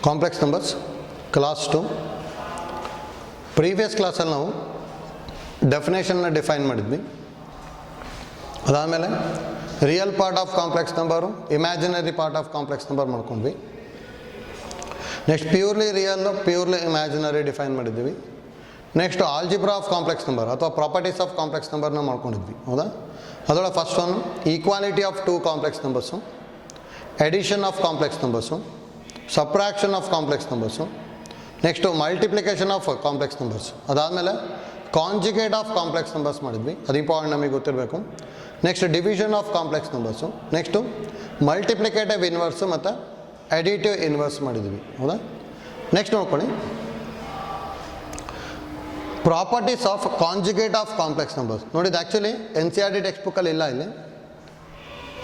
Complex numbers class 2. Previous ಕ್ಲಾಸಲ್ಲಿ ನಾವು ಡೆಫಿನೇಷನ್ನ define ಮಾಡಿದ್ವಿ. ಅದಾದಮೇಲೆ real part of complex number, imaginary part of complex number ಮಾಡ್ಕೊಂಡ್ವಿ. Next purely real, purely imaginary define ಮಾಡಿದ್ವಿ. Next algebra of complex number ಅಥವಾ properties of complex ನಂಬರ್ನ ಮಾಡ್ಕೊಂಡಿದ್ವಿ. ಹೌದಾ? ಅದರೊಳಗೆ first one equality of two complex numbers, addition of complex numbers, subtraction of complex numbers, next multiplication of complex numbers. ಅದಾದಮೇಲೆ conjugate of complex numbers ಮಾಡಿದ್ವಿ, ಅದು important ನಮಗೆ ಗೊತ್ತಿರಬೇಕು. Next division of complex numbers, next multiplicative inverse ಮತ್ತು additive inverse ಮಾಡಿದ್ವಿ. ಹೌದಾ? Next ನೋಡ್ಕೊಳ್ಳಿ, properties of conjugate of complex numbers. ನೋಡಿದ್ದು ಆ್ಯಕ್ಚುಲಿ NCERT ಟೆಕ್ಸ್ಟ್ ಬುಕ್ಕಲ್ಲಿ ಇಲ್ಲ ಇಲ್ಲಿ,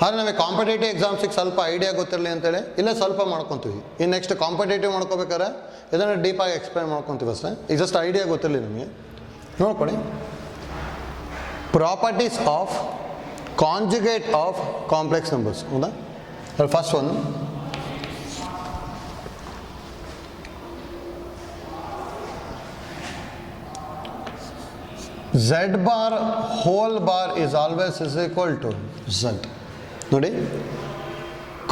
ಆದರೆ ನಮಗೆ ಕಾಂಪಿಟೇಟಿವ್ ಎಕ್ಸಾಮ್ಸಿಗೆ ಸ್ವಲ್ಪ ಐಡಿಯಾ ಗೊತ್ತಿರಲಿ ಅಂತೇಳಿ ಇಲ್ಲೇ ಸ್ವಲ್ಪ ಮಾಡ್ಕೊತೀವಿ. ಇನ್ನು ನೆಕ್ಸ್ಟ್ ಕಾಂಪಿಟೇಟಿವ್ ಮಾಡ್ಕೋಬೇಕಾದ್ರೆ ಇದನ್ನು ಡೀಪಾಗಿ ಎಕ್ಸ್ಪ್ಲೈನ್ ಮಾಡ್ಕೊತೀವಿ ಅಷ್ಟೇ. ಈಗ ಜಸ್ಟ್ ಐಡಿಯಾ ಗೊತ್ತಿರಲಿ ನಮಗೆ. ನೋಡ್ಕೊಳ್ಳಿ, properties of conjugate of complex numbers. ಹೌದಾ? First one, Z bar whole bar is always is equal to Z. ನೋಡಿ,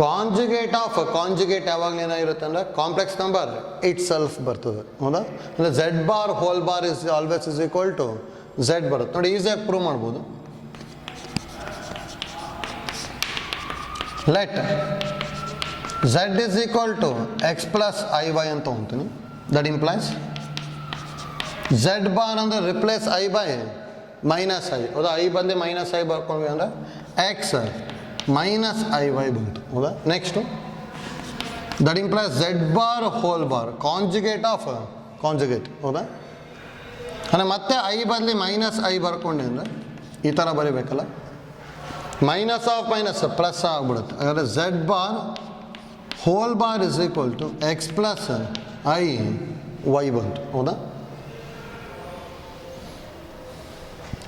ಕಾಂಜುಗೇಟ್ ಆಫ್ ಕಾಂಜುಗೇಟ್ ಯಾವಾಗಲೂ ಏನಾಗಿರುತ್ತೆ ಅಂದರೆ ಕಾಂಪ್ಲೆಕ್ಸ್ ನಂಬರ್ ಇಟ್ ಸೆಲ್ಫ್ ಬರ್ತದೆ. ಹೌದಾ? ಅಂದರೆ Z bar whole bar is always is equal to Z ಬರುತ್ತೆ. ನೋಡಿ, ಈಸಿಯಾಗಿ ಪ್ರೂವ್ ಮಾಡ್ಬೋದು. Let Z is equal to X plus IY ಅಂತ ತೊಗೊತೀನಿ. ದಟ್ ಇಂಪ್ಲೈಸ್ Z ಬಾರ್ ಅಂದರೆ replace I by minus i. ಹೌದಾ? ಐ ಬದಲಿ ಮೈನಸ್ ಐ ಬರ್ಕೊಂಡ್ವಿ ಅಂದರೆ x minus IY ಬಂತು. ಹೌದಾ? Next that implies Z bar whole bar conjugate of conjugate. ಹೌದಾ? ಅಂದರೆ ಮತ್ತೆ ಐ ಬದಲಿ ಮೈನಸ್ ಐ ಬರ್ಕೊಂಡೆ ಅಂದರೆ ಈ ಥರ ಬರೀಬೇಕಲ್ಲ, ಮೈನಸ್ ಆಫ್ ಮೈನಸ್ ಪ್ಲಸ್ ಆಗಿಬಿಡುತ್ತೆ. ಹಾಗಾದರೆ Z bar whole bar is equal to X plus IY ಬಂತು. ಹೌದಾ?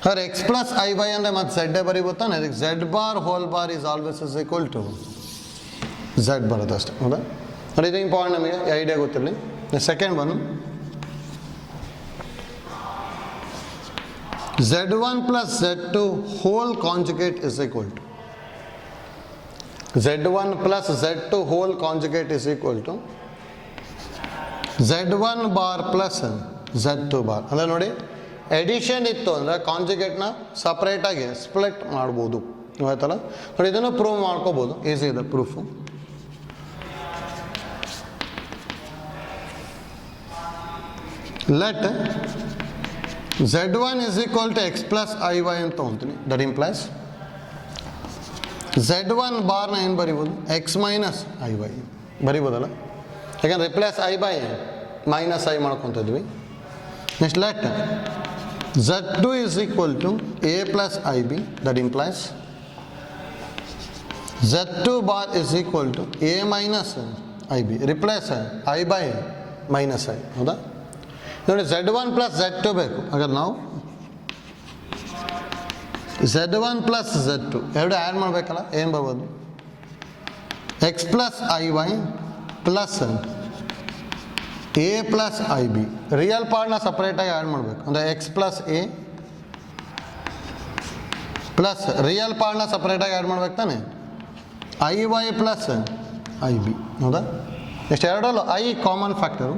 ಸರ್ ಎಕ್ಸ್ ಪ್ಲಸ್ IY ಅಂದರೆ ಮತ್ತೆ ಝೆಡ್ಡೇ ಬರೀಬೋತಾನೆ. ಅದಕ್ಕೆ Z bar whole bar is always is equal to Z ಬರುತ್ತೆ ಅಷ್ಟೇ. ಹೌದಾ? ನೋಡಿ, ಇದು ಇಂಪಾರ್ಟೆಂಟ್ ನಮಗೆ ಐಡಿಯಾ ಗೊತ್ತಿರಲಿ. Second one, Z1 plus Z2 whole conjugate is equal to Z1 plus Z2 whole conjugate is equal to Z1 bar plus Z2 bar. ಅಂದರೆ ನೋಡಿ, edition ಇತ್ತು ಅಂದರೆ ಕಾಂಜುಗೇಟ್ನ ಸಪ್ರೇಟಾಗಿ ಸ್ಪ್ಲಿಟ್ ಮಾಡ್ಬೋದು. ಆಯ್ತಲ್ಲ? ನೋಡಿ, ಇದನ್ನು ಪ್ರೂವ್ ಮಾಡ್ಕೋಬೋದು, ಈಸಿ ಇದೆ proof. Let Z1 is equal to X plus IY ಅಂತ ತೊಗೊತೀನಿ. ದಟ್ ಇಂಪ್ಲೈಸ್ Z1 ಬಾರ್ನ ಏನು ಬರಿಬೋದು? X ಮೈನಸ್ IY ಬರಿಬೋದಲ್ಲ, ಯಾಕಂದ್ರೆ replace I by minus I ಮಾಡ್ಕೊತಿದ್ವಿ. Next let Z2 is equal to A plus IB. that implies Z2 bar is equal to A minus IB. replace I by minus I. ಹೌದಾ? ನೋಡಿ, Z1 plus Z2 ಬೇಕು. ಹಾಗಾದ್ರೆ ನಾವು Z1 plus Z2 ಎರಡು add ಮಾಡಬೇಕಲ್ಲ, ಏನು ಬರ್ಬೋದು? X plus IY plus A plus IB. Real ಪಾರ್ಟ್ನ ಸಪ್ರೇಟಾಗಿ ಆ್ಯಡ್ ಮಾಡಬೇಕು. ಅಂದರೆ X plus A plus real ಪಾರ್ಟ್ನ ಸಪ್ರೇಟಾಗಿ ಆ್ಯಡ್ ಮಾಡ್ಬೇಕು ತಾನೆ, IY ಪ್ಲಸ್ IB. ಹೌದಾ? ಎಷ್ಟು ಎರಡಲ್ಲೂ I ಕಾಮನ್ ಫ್ಯಾಕ್ಟರು.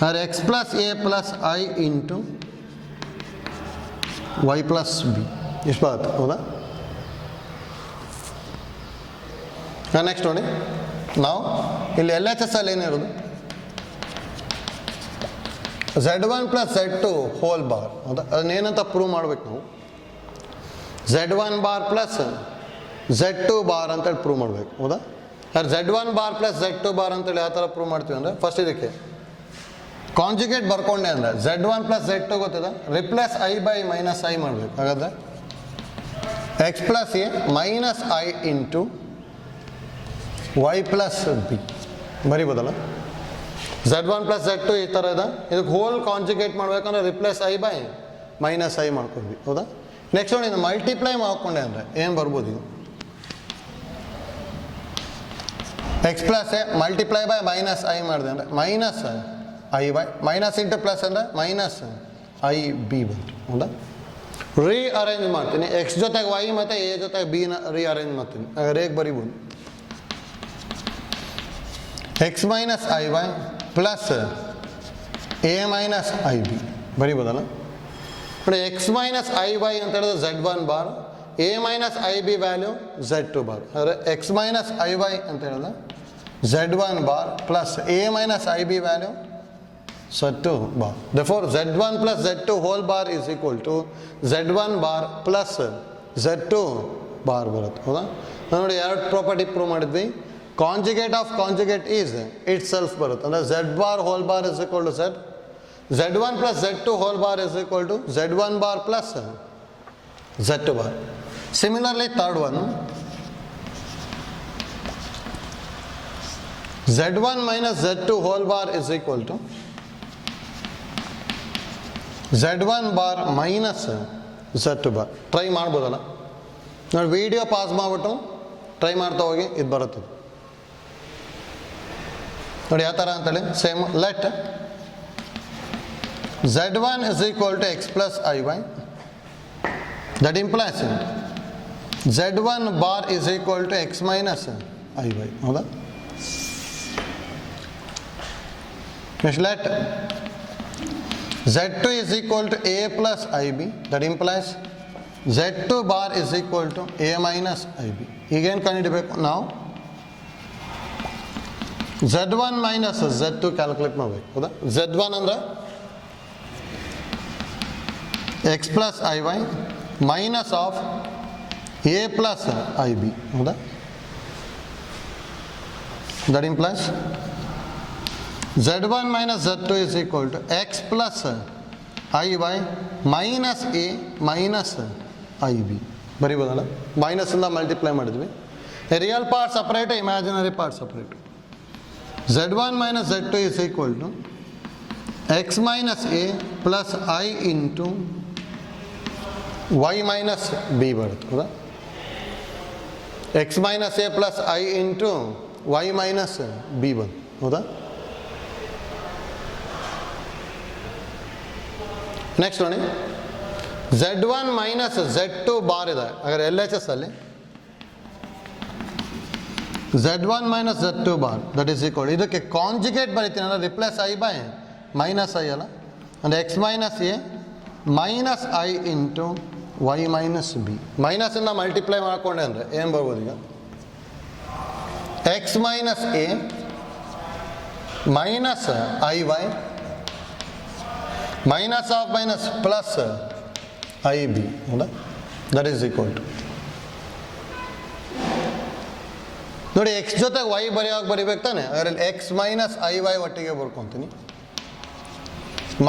ಅಂದರೆ X plus A plus I into Y plus B ಇಷ್ಟು ಬರುತ್ತೆ. ಹೌದಾ? ನೆಕ್ಸ್ಟ್ ನೋಡಿ, ನಾವು ಇಲ್ಲಿ LHS ಅಲ್ಲಿ ಏನಿರೋದು Z1 plus Z2 whole bar. ಹೌದಾ? ಅದನ್ನೇನಂತ ಪ್ರೂವ್ ಮಾಡ್ಬೇಕು ನಾವು? Z1 bar plus Z2 bar ಅಂತೇಳಿ ಪ್ರೂವ್ ಮಾಡಬೇಕು. ಹೌದಾ? ಯಾರು Z1 bar plus Z2 bar ಅಂತೇಳಿ ಯಾವ ಥರ ಪ್ರೂವ್ ಮಾಡ್ತೀವಿ ಅಂದರೆ, ಫಸ್ಟ್ ಇದಕ್ಕೆ ಕಾಂಜುಗೇಟ್ ಬರ್ಕೊಂಡೆ ಅಂದರೆ Z1 ಪ್ಲಸ್ Z2 ಗೊತ್ತಿದೆ, replace I by minus I ಮಾಡಬೇಕು. ಹಾಗಾದರೆ X plus A minus I into Y plus B ಬರಿಬೋದಲ್ಲ. Z1 plus Z2 ಈ ಥರ ಇದೆ. ಇದಕ್ಕೆ ಹೋಲ್ ಕಾಂಜುಗೇಟ್ ಮಾಡಬೇಕಂದ್ರೆ replace I by minus I ಮಾಡ್ಕೊಂಡ್ವಿ. ಹೌದಾ? ನೆಕ್ಸ್ಟ್ ನೋಡಿ, ಮಲ್ಟಿಪ್ಲೈ ಮಾಡ್ಕೊಂಡೆ ಅಂದರೆ ಏನು ಬರ್ಬೋದು? ಇದು X plus A multiply by minus I ಮಾಡಿದೆ ಅಂದರೆ minus I Y minus into plus ಅಂದರೆ ಮೈನಸ್ ಐ ಬಿ ಬಂತು. ಹೌದಾ? ರೀಅರೇಂಜ್ ಮಾಡ್ತೀನಿ. ಎಕ್ಸ್ ಜೊತೆಗೆ ವೈ ಮತ್ತು ಎ ಜೊತೆಗೆ ಬಿನ ರೀಅರೇಂಜ್ ಮಾಡ್ತೀನಿ. ಹಾಗಾದ್ರೆ ಹೇಗೆ ಬರಿಬೋದು? X minus I y plus a minus I b ಬರಿಬೋದಲ್ಲ? ನೋಡಿ, ಎಕ್ಸ್ ಮೈನಸ್ ಐ ವೈ ಅಂತ ಹೇಳಿದ್ರೆ Z1 bar, a minus I B value Z2 bar. ಅಂದರೆ ಎಕ್ಸ್ ಮೈನಸ್ ಐ ವೈ ಅಂತ ಹೇಳಿದ್ರೆ Z1 bar plus a minus I B value Z2 bar. Therefore Z1 plus Z2 whole bar is equal to Z1 bar plus Z2 bar ಬರುತ್ತೆ. ಹೌದಾ? ನೋಡಿ, ಎರಡು property prove ಮಾಡಿದ್ವಿ. Conjugate of conjugate is itself ಬರುತ್ತೆ. ಅಂದರೆ Z bar whole bar is equal to Z, Z1 plus Z2 whole bar is equal to Z1 bar plus Z2 bar. Similarly, third one, Z1 minus Z2 whole bar is equal to Z1 bar minus Z2 bar. Try ಮಾಡ್ಬೋದಲ್ಲ? ನೋಡಿ, video pause ಮಾಡಿಬಿಟ್ಟು try ಮಾಡ್ತಾ ಹೋಗಿ, ಇದು ಬರುತ್ತೆ. ನೋಡಿ ಯಾವ ಥರ ಅಂತೇಳಿ same. Let Z1 is equal to x plus iy. That implies Z1 bar is equal to x minus iy. ಹೌದಾ? Next, let Z2 is equal to a plus ib. That implies Z2 bar is equal to a minus ib. ಈಗೇನು ಕಂಡುಹಿಡಿಬೇಕು ನಾವು? Z1 minus Z2 calculate ಮಾಡಬೇಕು. ಹೌದಾ? Z1 ಅಂದರೆ x plus iy minus of a plus ib. ಹೌದಾ? That implies Z1 minus Z2 is equal to x plus iy minus a minus ib. ಬರಿಬೋದಲ್ಲ? ಮೈನಸ್ಸಿಂದ multiply ಮಾಡಿದ್ವಿ. Real part separate, imaginary part separate. Z1 minus Z2 is equal to x minus a plus I into y minus b ಬರುತ್ತೆ. ಹೌದಾ? x minus a plus I into y minus b ಬಂತು. ಹೌದಾ? Next ನೋಡಿ, Z1 minus Z2 bar ಇದೆ. ಹಾಗಾದ್ರೆ LHS ಅಲ್ಲಿ Z1 minus Z2 bar that is equal, ಇದಕ್ಕೆ conjugate ಬರೀತೀನಿ ಅಂದರೆ replace i by minus i ಅಲ್ಲ. ಅಂದರೆ x minus A minus I into y minus b. ಮೈನಸ್ಸಿಂದ ಮಲ್ಟಿಪ್ಲೈ ಮಾಡಿಕೊಂಡೆ ಅಂದರೆ ಏನು ಬರ್ಬೋದು? ಈಗ x minus A minus I Y minus of minus plus i B. ಹೌದಾ? ದಟ್ ಈಸ್ ಈಕ್ವಲ್ ಟು, ನೋಡಿ, ಎಕ್ಸ್ ಜೊತೆಗೆ ವೈ ಬರೆಯೋಕೆ ಬರಿಬೇಕು ತಾನೆ. ಅದರಲ್ಲಿ ಎಕ್ಸ್ ಮೈನಸ್ ಐ ವೈ ಒಟ್ಟಿಗೆ ಬರ್ಕೊತೀನಿ,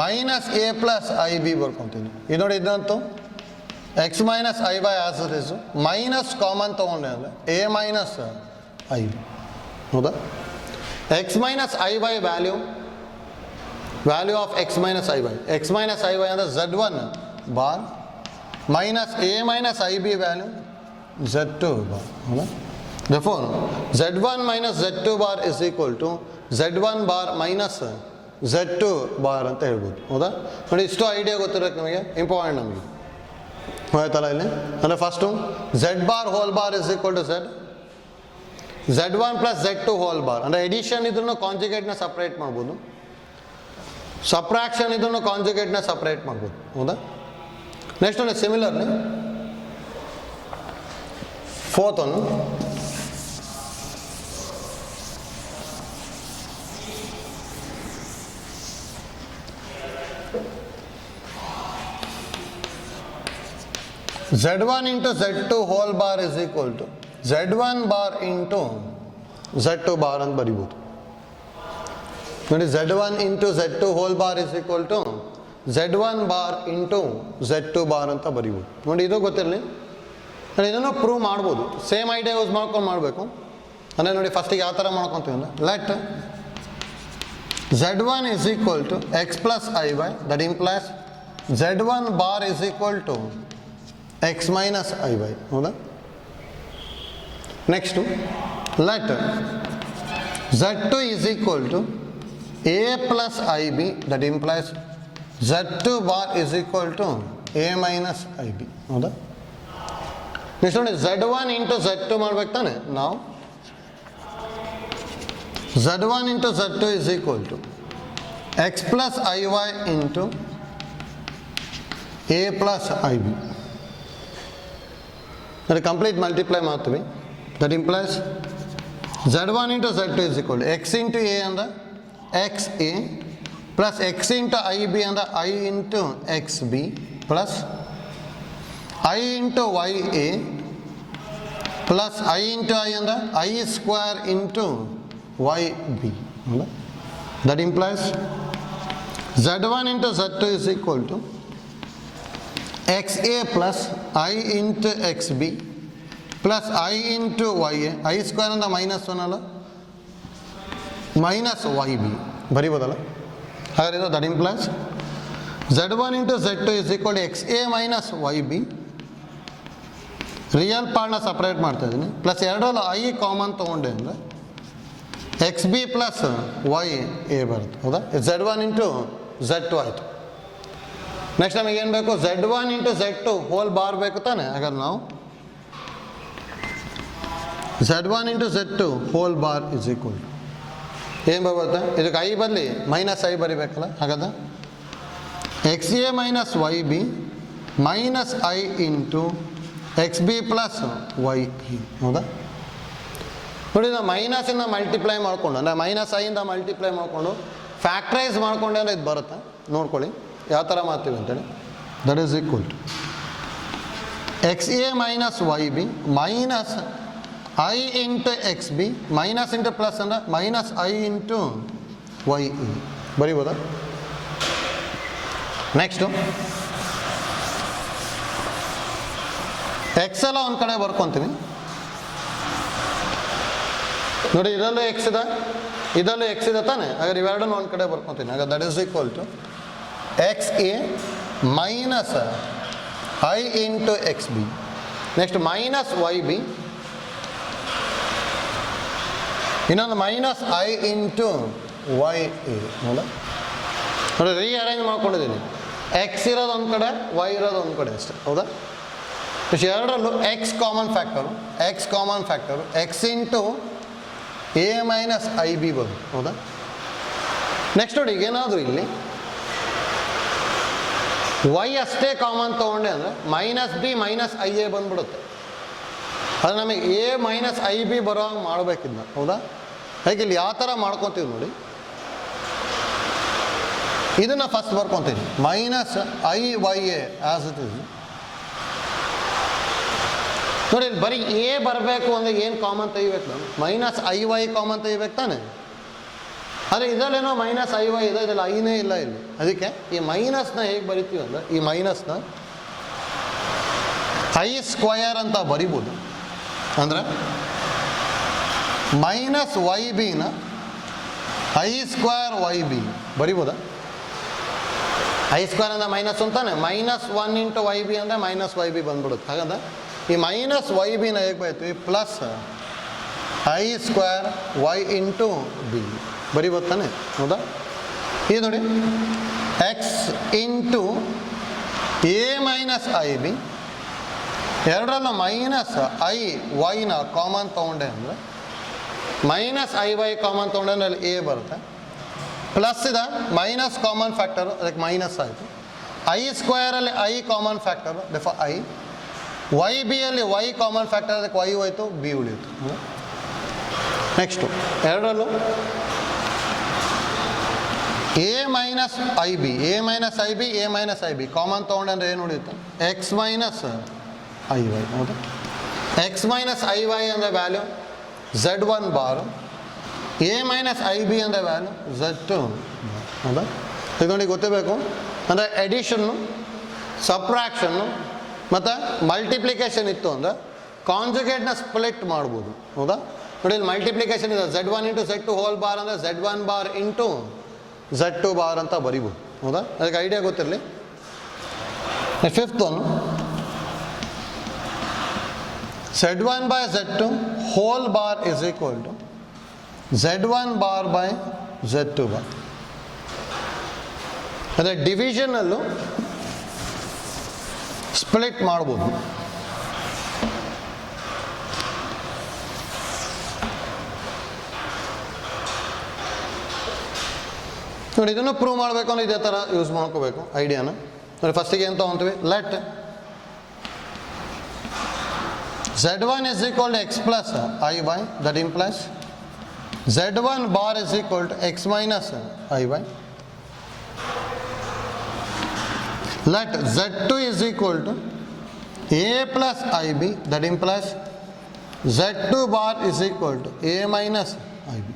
minus a plus i B ಬರ್ಕೊತೀನಿ. ಇದು ನೋಡಿ, ಇದಂತೂ X minus I Y as it is, minus common ತೊಗೊಂಡೆ ಅಂದರೆ ಎ ಮೈನಸ್ ಐ ಬಿ. ಹೌದಾ? X minus I Y value of X minus I Y, X minus I Y ಅಂದರೆ Z1 bar minus A minus I B value Z2 bar. ಹೌದಾ? Therefore, Z1 minus Z2 bar is equal to Z1 bar minus Z2 bar ಅಂತ ಹೇಳ್ಬೋದು. ಹೌದಾ? ನೋಡಿ, ಇಷ್ಟು idea ಗೊತ್ತಿರೋಕ್ಕೆ ನಮಗೆ important. ನಮಗೆ ಆಯ್ತಲ್ಲ ಇಲ್ಲಿ? ಅಂದರೆ first Z bar whole bar is equal to Z1 plus Z2 whole bar. ಅಂದರೆ ಎಡಿಷನ್ ಇದ್ರೂ ಕಾಂಜುಗೇಟ್ನ ಸಪ್ರೇಟ್ ಮಾಡ್ಬೋದು, ಸಬ್ಟ್ರಾಕ್ಷನ್ ಇದ್ರೂ ಕಾಂಜುಗೇಟ್ನ ಸಪ್ರೇಟ್ ಮಾಡ್ಬೋದು. ಹೌದಾ? ನೆಕ್ಸ್ಟ್ ನೋಡಿ, similarly fourth one, Z1 into Z2 whole bar is equal to Z1 bar into Z2 bar ಅಂತ ಬರಿಬೋದು. ನೋಡಿ, Z1 into Z2 whole bar is equal to Z1 bar into Z2 bar ಅಂತ ಬರಿಬೋದು. ನೋಡಿ, ಇದು ಗೊತ್ತಿರಲಿ. ನೋಡಿ, ಇದನ್ನು ಪ್ರೂವ್ ಮಾಡ್ಬೋದು. ಸೇಮ್ ಐಡಿಯಾ ಯೂಸ್ ಮಾಡ್ಕೊಂಡು ಮಾಡಬೇಕು. ಅಂದರೆ ನೋಡಿ, ಫಸ್ಟಿಗೆ ಯಾವ ಥರ ಮಾಡ್ಕೊತೀವಿ ಅಂದರೆ, let Z1 is equal to x plus iy. That implies Z1 bar is equal to x minus iy. ಹೌದಾ? Next let Z2 is equal to A plus IB, that implies Z2 bar is equal to A minus IB. ಹೌದಾ? Next ನೋಡಿ Z1 into Z2 ಮಾಡ್ಬೇಕು ತಾನೆ ನಾವು. Z1 into Z2 is equal to X plus IY into A plus IB. That complete multiply ಮಾಡ್ತೀವಿ. That implies Z1 into Z2 is equal to X into A and the XA plus X into IB and the I into XB plus I into YA plus I into I and the I square into YB. That implies Z1 into Z2 is equal to XA plus I into XB plus I into YA. I square and the minus 1 ಅಲ್ಲ minus YB ಬರಿಬೋದಲ್ಲ. ಹಾಗಾದ್ರೆ that implies Z1 into Z2 is equal to XA minus YB. Real ಪಾರ್ಟ್ನ separate ಮಾಡ್ತಾ ಇದ್ದೀನಿ. Plus ಎರಡರಲ್ಲೂ i common ತೊಗೊಂಡೆ ಅಂದರೆ x B plus y a ಬರುತ್ತೆ. ಹೌದಾ? Z1 ಇಂಟು Z2 ಆಯಿತು. ನೆಕ್ಸ್ಟ್ ನಮಗೆ ಏನು ಬೇಕು? Z1 into Z2 whole bar ಬೇಕು ತಾನೆ. ಹಾಗಾದ್ರೆ ನಾವು Z1 into Z2 whole bar is equal to ಏನು ಬರುತ್ತೆ? ಇದಕ್ಕೆ ಐ ಬದಲಿ ಮೈನಸ್ ಐ ಬರಿಬೇಕಲ್ಲ. ಹಾಗಾದ್ರೆ X A minus Y B minus I into X B plus Y A. ಹೌದಾ? ನೋಡಿ, ನಾವು ಮೈನಸಿಂದ ಮಲ್ಟಿಪ್ಲೈ ಮಾಡಿಕೊಂಡು ಅಂದರೆ ಮೈನಸ್ ಐಯಿಂದ ಮಲ್ಟಿಪ್ಲೈ ಮಾಡಿಕೊಂಡು ಫ್ಯಾಕ್ಟ್ರೈಸ್ ಮಾಡ್ಕೊಂಡೆ ಅಂದರೆ ಇದು ಬರುತ್ತೆ. ನೋಡ್ಕೊಳ್ಳಿ ಯಾವ ಥರ ಮಾಡ್ತೀವಿ ಅಂತೇಳಿ. That is equal to X A minus Y B minus I into X B minus into plus ಅಂದರೆ ಮೈನಸ್ ಐ ಇಂಟು ವೈ ಇ ಬರೀಬೋದಾ? ನೆಕ್ಸ್ಟು ಎಕ್ಸ್ ಎಲ್ಲ ಒಂದು ಕಡೆ ಬರ್ಕೊತೀವಿ. ನೋಡಿ, ಇದರಲ್ಲೂ ಎಕ್ಸ್ ಇದೆ, ಇದರಲ್ಲೂ ಎಕ್ಸ್ ಇದೆ ತಾನೆ. ಹಾಗಾದ್ರೆ ಇವೆರಡನ್ನು ಒಂದು ಕಡೆ ಬರ್ಕೊತೀನಿ. ಹಾಗಾದ್ರೆ that is equal to X A minus I into X b. Next minus Y b, ಇನ್ನೊಂದು minus I into y a. ಹೌದಾ? ನೋಡಿ, ರೀಅರೇಂಜ್ ಮಾಡ್ಕೊಂಡಿದ್ದೀನಿ. ಎಕ್ಸ್ ಇರೋದು ಒಂದು ಕಡೆ, ವೈ ಇರೋದು ಒಂದು ಕಡೆ ಅಷ್ಟೇ. ಹೌದಾ? ಎರಡರಲ್ಲೂ X common factor, X common factor X into a minus I B ಬರುತ್ತೆ. ಹೌದಾ? ನೆಕ್ಸ್ಟ್ ನೋಡಿ, ಏನಾದರೂ ಇಲ್ಲಿ ವೈ ಅಷ್ಟೇ ಕಾಮನ್ ತೊಗೊಂಡೆ ಅಂದರೆ minus B minus I A ಬಂದ್ಬಿಡುತ್ತೆ. ಅದು ನಮಗೆ ಎ ಮೈನಸ್ ಐ ಬಿ ಬರೋ ಹಂಗೆ ಮಾಡಬೇಕಿದ್ನ. ಹೌದಾ? ಹಾಗೆ ಇಲ್ಲಿ ಯಾವ ಥರ ಮಾಡ್ಕೊತೀವಿ ನೋಡಿ, ಇದನ್ನು ಫಸ್ಟ್ ಬರ್ಕೊತೀವಿ. Minus I y a as it is. ನೋಡಿ, ಇಲ್ಲಿ ಬರೀ ಎ ಬರಬೇಕು ಅಂದರೆ ಏನು ಕಾಮನ್ ತೆಗಿಬೇಕು? ನಾವು ಮೈನಸ್ ಐ ವೈ ಕಾಮನ್ ತೆಗಿಬೇಕು ತಾನೆ. ಆದರೆ ಇದರಲ್ಲೇನೋ ಮೈನಸ್ ಐ ವೈ ಇದೆ, ಇದರಲ್ಲಿ ಐನೇ ಇಲ್ಲ ಇಲ್ಲಿ. ಅದಕ್ಕೆ ಈ ಮೈನಸ್ನ ಹೇಗೆ ಬರಿತೀವಿ ಅಂದರೆ ಈ ಮೈನಸ್ನ ಐ ಸ್ಕ್ವಯರ್ ಅಂತ ಬರಿಬೋದು. ಅಂದರೆ ಮೈನಸ್ ವೈ ಬಿನ ಐ ಸ್ಕ್ವಯರ್ ವೈ ಬಿ ಬರಿಬೋದಾ? ಐ ಸ್ಕ್ವಯರ್ ಅಂದರೆ ಮೈನಸ್ ಅಂತಾನೆ. ಮೈನಸ್ 1 ಇಂಟು ವೈ ಬಿ ಅಂದರೆ ಮೈನಸ್ ವೈ ಬಿ ಬಂದ್ಬಿಡುತ್ತೆ. ಹಾಗಾದ್ರೆ ಈ ಮೈನಸ್ ವೈ ಬಿನ ಹೇಗೆ ಬರೀತೀವಿ? Plus i square y into b ಬರಿಬೋತಾನೆ. ಹೌದಾ? ಇದು ನೋಡಿ, x into a minus I b, ಎರಡರಲ್ಲೂ ಮೈನಸ್ ಐ ವೈನ ಕಾಮನ್ ತೊಗೊಂಡೆ ಅಂದರೆ ಮೈನಸ್ ಐ ವೈ ಕಾಮನ್ ತೊಗೊಂಡೆ ಅಂದರೆ ಅಲ್ಲಿ ಎ ಬರುತ್ತೆ. ಪ್ಲಸ್ ಇದೆ ಮೈನಸ್ ಕಾಮನ್ ಫ್ಯಾಕ್ಟರು, ಅದಕ್ಕೆ ಮೈನಸ್ ಆಯಿತು. ಐ ಸ್ಕ್ವೇರಲ್ಲಿ ಐ ಕಾಮನ್ ಫ್ಯಾಕ್ಟರು, ಡೆಫರ್ ಐ. ವೈ ಬಿಯಲ್ಲಿ ವೈ ಕಾಮನ್ ಫ್ಯಾಕ್ಟರ್, ಅದಕ್ಕೆ ವೈ ಹೋಯ್ತು, ಬಿ ಉಳಿಯಿತು. ನೆಕ್ಸ್ಟು ಎರಡರಲ್ಲೂ a minus I b, a minus I b, a minus I b common ತೊಗೊಂಡೆ ಅಂದರೆ ಏನು ಉಳಿಯುತ್ತೆ? X minus I y. ಹೌದಾ? ಎಕ್ಸ್ ಮೈನಸ್ ಐ ವೈ ಅಂದರೆ value Z1 bar, a minus I b ಅಂದರೆ ವ್ಯಾಲ್ಯೂ Z2. ಹೌದಾ? ಇದು ನೋಡಿ ಗೊತ್ತಿರಬೇಕು. ಅಂದರೆ ಎಡಿಷನ್ನು, ಸಬ್ಟ್ರಾಕ್ಷನ್ನು ಮತ್ತು ಮಲ್ಟಿಪ್ಲಿಕೇಶನ್ ಇತ್ತು ಅಂದರೆ ಕಾಂಜುಗೇಟ್ನ ಸ್ಪ್ಲಿಟ್ ಮಾಡ್ಬೋದು. ಹೌದಾ? ನೋಡಿ, ಇಲ್ಲಿ ಮಲ್ಟಿಪ್ಲಿಕೇಶನ್ ಇದೆ. Z1 into Z2 whole bar ಅಂದರೆ Z1 bar into Z2 bar ಅಂತ ಬರಿಬೋದು. ಹೌದಾ? ಅದಕ್ಕೆ ಐಡಿಯಾ ಗೊತ್ತಿರಲಿ. Fifth one, Z1 by Z2 whole bar is equal to Z1 bar by Z2 bar. ಅಂದರೆ ಡಿವಿಷನಲ್ಲೂ ಸ್ಪ್ಲಿಟ್ ಮಾಡ್ಬೋದು. ನೋಡಿ ಇದನ್ನು ಪ್ರೂವ್ ಮಾಡಬೇಕು ಅಂದ್ರೆ ಇದೇ ಥರ ಯೂಸ್ ಮಾಡ್ಕೋಬೇಕು ಐಡಿಯಾನ. ನೋಡಿ ಫಸ್ಟಿಗೆ ಏನು ತೊಗೊತೀವಿ, let Z1 is equal to x plus iy, that implies Z1 bar is equal to x minus iy. Let Z2 is equal to a plus ib, that implies Z2 bar is equal to a minus ib.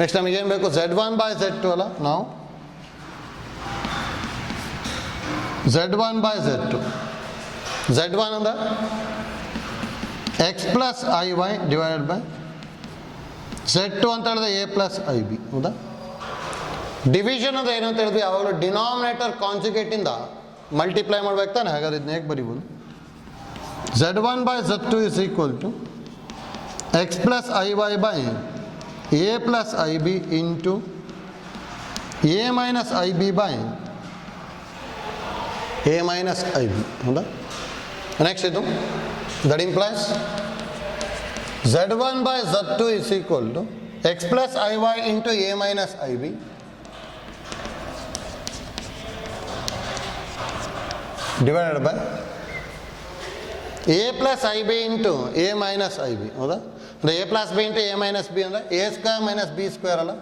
Next ನಮಗೆ ಏನು ಬೇಕು, Z1 by Z2 ಅಲ್ಲ, ನಾವು Z1 by Z2. Z1 ಅಂದ್ರೆ x plus iy divided by Z2 ಅಂತ ಹೇಳಿದ್ರೆ a plus ib. ಹೌದಾ? Division ಅಂದ್ರೆ ಏನು ಅಂತ ಹೇಳಿದ್ವಿ, ಯಾವಾಗಲೂ ಡಿನಾಮಿನೇಟರ್ ಕಾಂಜುಗೇಟಿಂದ ಮಲ್ಟಿಪ್ಲೈ ಮಾಡ್ಬೇಕು ತಾನೆ. ಹಾಗಾದ್ರೆ ಇದನ್ನ ಹೇಗೆ ಬರಿಬೋದು, Z1 by Z2 is equal to x plus iy by a plus ib into a minus ib by a minus ib. ಹೌದಾ? ನೆಕ್ಸ್ಟ್ ಇದು, that implies Z1 by Z2 is equal to x plus iy into a minus ib divided by a plus ib into a minus ib. ಹೌದಾ? ಅಂದರೆ a plus b into a minus b ಅಂದರೆ a square minus b square ಅಲ್ಲ,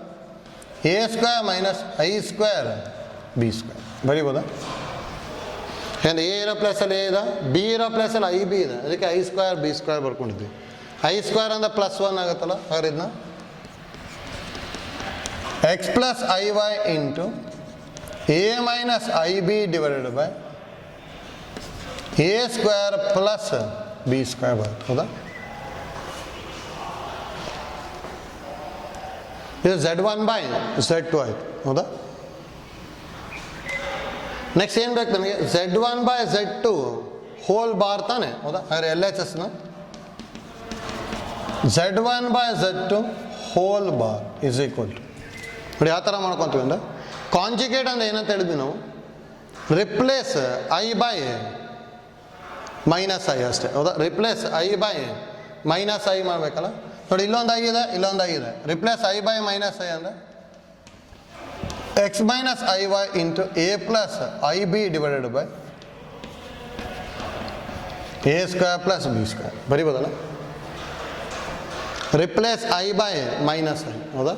a square minus i square b square ಬರೀಬೋದಾ? ಯಾಕಂದರೆ ಎ ಇರೋ ಪ್ಲೇಸಲ್ಲಿ A ಇದೆ, ಬಿ ಇರೋ ಪ್ಲೇಸಲ್ಲಿ ಐ ಬಿ ಇದೆ, ಅದಕ್ಕೆ ಐ ಸ್ಕ್ವೇರ್ ಬಿ ಸ್ಕ್ವೇರ್ ಬರ್ಕೊಂಡಿದ್ವಿ. ಐ ಸ್ಕ್ವೇರ್ ಅಂದರೆ +1 ಆಗುತ್ತಲ್ಲ, ಹಾಗಾದ್ರೆ ಇದನ್ನ x plus iy into a minus ib divided by a square plus b square ಬರುತ್ತೆ. ಹೌದಾ? ಇದು Z1 by Z2 ಆಯಿತು. ಹೌದಾ? ನೆಕ್ಸ್ಟ್ ಏನು ಬೇಕು ನಮಗೆ, Z1 by Z2 whole bar ತಾನೆ. ಹೌದಾ? ಹಾಗಾದ್ರೆ LHSನ Z1 by Z2 whole bar is equal to, ನೋಡಿ ಯಾವ ಥರ ಮಾಡ್ಕೊತೀವಿ ಅಂದ್ರೆ, ಕಾಂಜುಗೇಟ್ ಅಂದ್ರೆ ಏನಂತ ಹೇಳಿದ್ವಿ ನಾವು, replace i by minus i ಅಷ್ಟೇ. ಹೌದಾ? Replace i by minus i ಮಾಡಬೇಕಲ್ಲ. ನೋಡಿ ಇಲ್ಲೊಂದು ಐ ಇದೆ, ಇಲ್ಲೊಂದು ಐ ಇದೆ, replace i by minus i ಅಂದರೆ x minus I y into a plus i b divided by a square plus b square ಬರೀಬೋದಲ್ಲ. Replace i by minus i. ಹೌದಾ?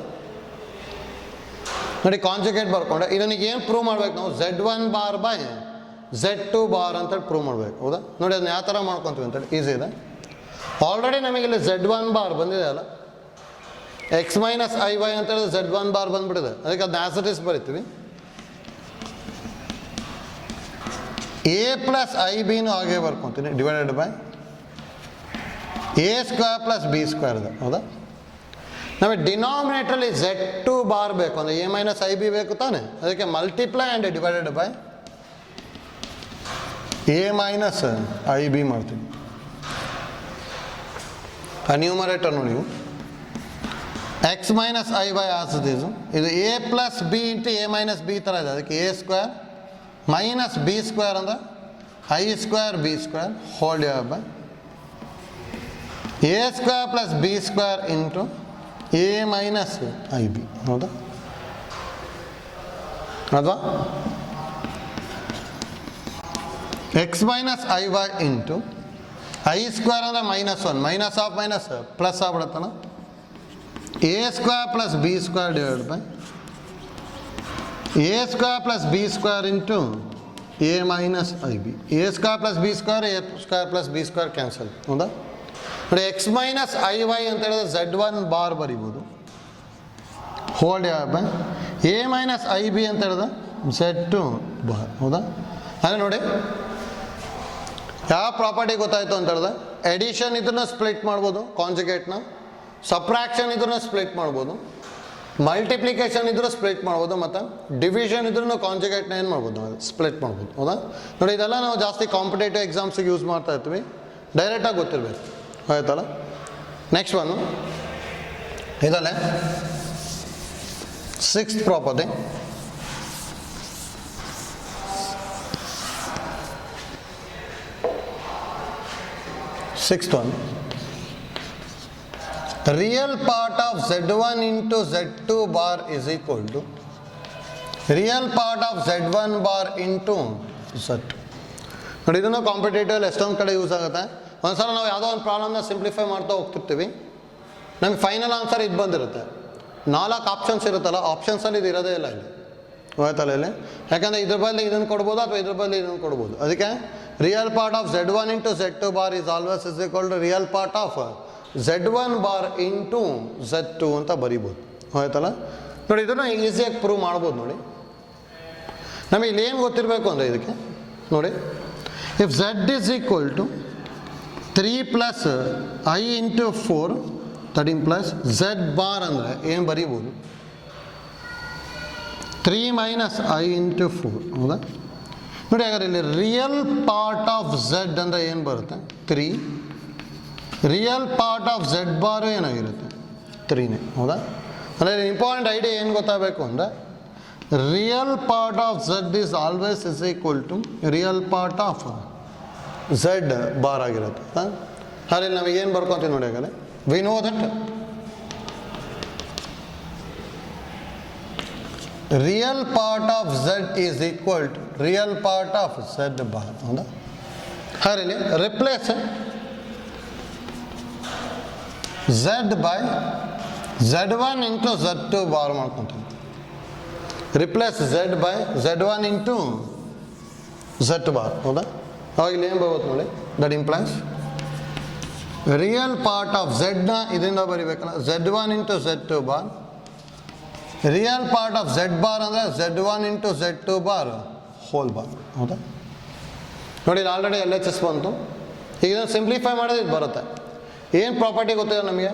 ನೋಡಿ ಕಾಂಜುಗೇಟ್ ಬರ್ಕೊಂಡೆ ಇದನಿಗೆ ಏನು ಪ್ರೂವ್ ಮಾಡ್ಬೇಕು ನಾವು, Z1 bar by Z2 bar ಅಂತೇಳಿ prove ಮಾಡ್ಬೇಕು. ಹೌದಾ? ನೋಡಿ ಅದನ್ನ ಯಾವ ಥರ ಮಾಡ್ಕೊತೀವಿ ಅಂತೇಳಿ ಈಸಿ ಇದೆ. ಆಲ್ರೆಡಿ ನಮಗಿಲ್ಲಿ Z1 ಬಾರ್ ಬಂದಿದೆ ಅಲ್ಲ, ಎಕ್ಸ್ ಮೈನಸ್ ಐ ವೈ ಅಂತ ಹೇಳಿದ್ರೆ Z1 ಬಾರ್ ಬಂದ್ಬಿಟ್ಟಿದೆ, ಅದಕ್ಕೆ ಅದನ್ನ ಆಸ್ ಇಟ್ ಈಸ್ ಬರಿತೀವಿ. ಎ ಪ್ಲಸ್ ಐ ಬಿನೂ ಹಾಗೆ ಬರ್ಕೊತೀನಿ divided by a square plus b square ಇದೆ. ಹೌದಾ? ನಮಗೆ ಡಿನಾಮಿನೇಟ್ರಲ್ಲಿ Z2 ಬಾರ್ ಬೇಕು ಅಂದರೆ ಎ ಮೈನಸ್ ಐ ಬಿ ಬೇಕು ತಾನೆ, ಅದಕ್ಕೆ multiply and divided by a minus I b ಮಾಡ್ತೀವಿ. ಆ ನ್ಯೂಮರೇಟರ್ ನೋಡಿ, ಎಕ್ಸ್ ಮೈನಸ್ ಐ ಬೈ ಆಸದಿದು ಇದು a plus b into a minus b ಥರ ಇದೆ, ಅದಕ್ಕೆ a square minus b square ಅಂದರೆ i square b square whole divide by a square plus b square into a minus I B. ಹೌದಾ? ಅಥವಾ x minus I y into i square ಅಂದರೆ -1 minus of minus plus ಆಗ್ಬಿಡುತ್ತಲ್ಲ, a square plus b square divide by a square plus b square into a minus I b. A square plus b square, a square plus b square cancel. ಹೌದಾ? ನೋಡಿ x minus I y ಅಂತ ಹೇಳಿದ್ರೆ Z1 bar ಬರಿಬೋದು hole divide by a minus I B ಅಂತ ಹೇಳಿದ್ರೆ Z2 bar. ಹೌದಾ? ಅಂದರೆ ನೋಡಿ ಯಾವ ಪ್ರಾಪರ್ಟಿ ಗೊತ್ತಾಯಿತು ಅಂತ ಹೇಳಿದ್ರೆ, ಎಡಿಷನ್ ಇದನ್ನ ಸ್ಪ್ಲಿಟ್ ಮಾಡ್ಬೋದು ಕಾಂಜುಗೇಟ್ನ, ಸಬ್ಟ್ರಾಕ್ಷನ್ ಇದ್ರೂ ಸ್ಪ್ಲಿಟ್ ಮಾಡ್ಬೋದು, ಮಲ್ಟಿಪ್ಲಿಕೇಶನ್ ಇದ್ರೂ ಸ್ಪ್ಲಿಟ್ ಮಾಡ್ಬೋದು, ಮತ್ತು ಡಿವಿಷನ್ ಇದ್ರೂ ಕಾಂಜುಗೇಟ್ನ ಏನು ಮಾಡ್ಬೋದು ನಾವು ಸ್ಪ್ಲಿಟ್ ಮಾಡ್ಬೋದು. ಹೌದಾ? ನೋಡಿ ಇದೆಲ್ಲ ನಾವು ಜಾಸ್ತಿ ಕಾಂಪಿಟೇಟಿವ್ ಎಕ್ಸಾಮ್ಸಿಗೆ ಯೂಸ್ ಮಾಡ್ತಾ ಇರ್ತೀವಿ, ಡೈರೆಕ್ಟಾಗಿ ಗೊತ್ತಿರಬೇಕು. ಆಯ್ತಲ್ಲ? ನೆಕ್ಸ್ಟ್ ಒನ್ ಇದಲ್ಲೇ sixth property. Sixth one, real part of Z1 into Z2 bar is equal to real part of Z1 bar into Z2. ನೋಡಿ ಇದನ್ನು ಕಾಂಪಿಟೇಟಿವ್ ಎಷ್ಟೊಂದು ಕಡೆ ಯೂಸ್ ಆಗುತ್ತೆ. ಒಂದ್ಸಲ ನಾವು ಯಾವುದೋ ಒಂದು ಪ್ರಾಬ್ಲಮ್ನ ಸಿಂಪ್ಲಿಫೈ ಮಾಡ್ತಾ ಹೋಗ್ತಿರ್ತೀವಿ, ನಮಗೆ ಫೈನಲ್ ಆನ್ಸರ್ ಇದು ಬಂದಿರುತ್ತೆ. 4 ಆಪ್ಷನ್ಸ್ ಇರುತ್ತಲ್ಲ, ಆಪ್ಷನ್ಸಲ್ಲಿ ಇದು ಇರೋದೇ ಇಲ್ಲ ಇಲ್ಲಿ, ಹೋಯ್ತಲ್ಲ ಇಲ್ಲಿ. ಯಾಕಂದರೆ ಇದ್ರ ಬದಲು ಇದನ್ನು ಕೊಡ್ಬೋದು ಅಥವಾ ಇದ್ರ ಬದಲು ಇದನ್ನು ಕೊಡ್ಬೋದು. ಅದಕ್ಕೆ real part of Z1 into Z2 bar is always is equal to real part of Z1 bar into Z2 ಅಂತ ಬರಿಬೋದು, ಹೋಯ್ತಲ್ಲ. ನೋಡಿ ಇದನ್ನು ಈಸಿಯಾಗಿ ಪ್ರೂವ್ ಮಾಡ್ಬೋದು. ನೋಡಿ ನಮಗೆ ಇಲ್ಲಿ ಏನು ಗೊತ್ತಿರಬೇಕು ಅಂದರೆ ಇದಕ್ಕೆ ನೋಡಿ, if Z is equal to 3 plus I into 4 13 plus Z bar ಅಂದರೆ ಏನು ಬರೀಬೋದು, 3 ಮೈನಸ್ I ಇಂಟು 4, ಹೌದಾ. ನೋಡಿ ಹಾಗಾದ್ರೆ ಇಲ್ಲಿ ರಿಯಲ್ ಪಾರ್ಟ್ ಆಫ್ Z ಅಂದರೆ ಏನು ಬರುತ್ತೆ, 3. Real part of Z bar ಏನಾಗಿರುತ್ತೆ, 3ನೇ, ಹೌದಾ. ಅಂದರೆ ಇಂಪಾರ್ಟೆಂಟ್ ಐಡಿಯಾ ಏನು ಗೊತ್ತಾಗಬೇಕು ಅಂದರೆ, real part of Z is always is equal to real part of Z bar ಆಗಿರುತ್ತೆ. ಅದ್ರಲ್ಲಿ ನಮಗೇನು ಬರ್ಕೊತೀವಿ ನೋಡಿ, ಹಾಗಾದ್ರೆ we know that real part of Z is equal to real part of Z bar, ಹೌದಾ. ಹಾಗಾಗಿ replace Z by Z1 into Z2 bar ಮಾಡ್ಕೊತೀವಿ. Replace Z by Z1 into Z bar, ಹೌದಾ. ಅವಾಗ ಇಲ್ಲಿ ಏನು ಬರುತ್ತೆ ನೋಡಿ, that implies real part of Z ನ ಇದರಿಂದ ಬರಿಬೇಕಲ್ಲ, Z1 into Z2 bar. Real part of Z bar ಅಂದರೆ Z1 into Z2 bar whole bar, ಹೌದಾ. ನೋಡಿ ಇಲ್ಲಿ ಆಲ್ರೆಡಿ LHS ಬಂತು. ಈಗ ಇದನ್ನು ಸಿಂಪ್ಲಿಫೈ ಮಾಡೋದು ಇದು ಬರುತ್ತೆ. ಏನು ಪ್ರಾಪರ್ಟಿ ಗೊತ್ತಿದೆ ನಮಗೆ,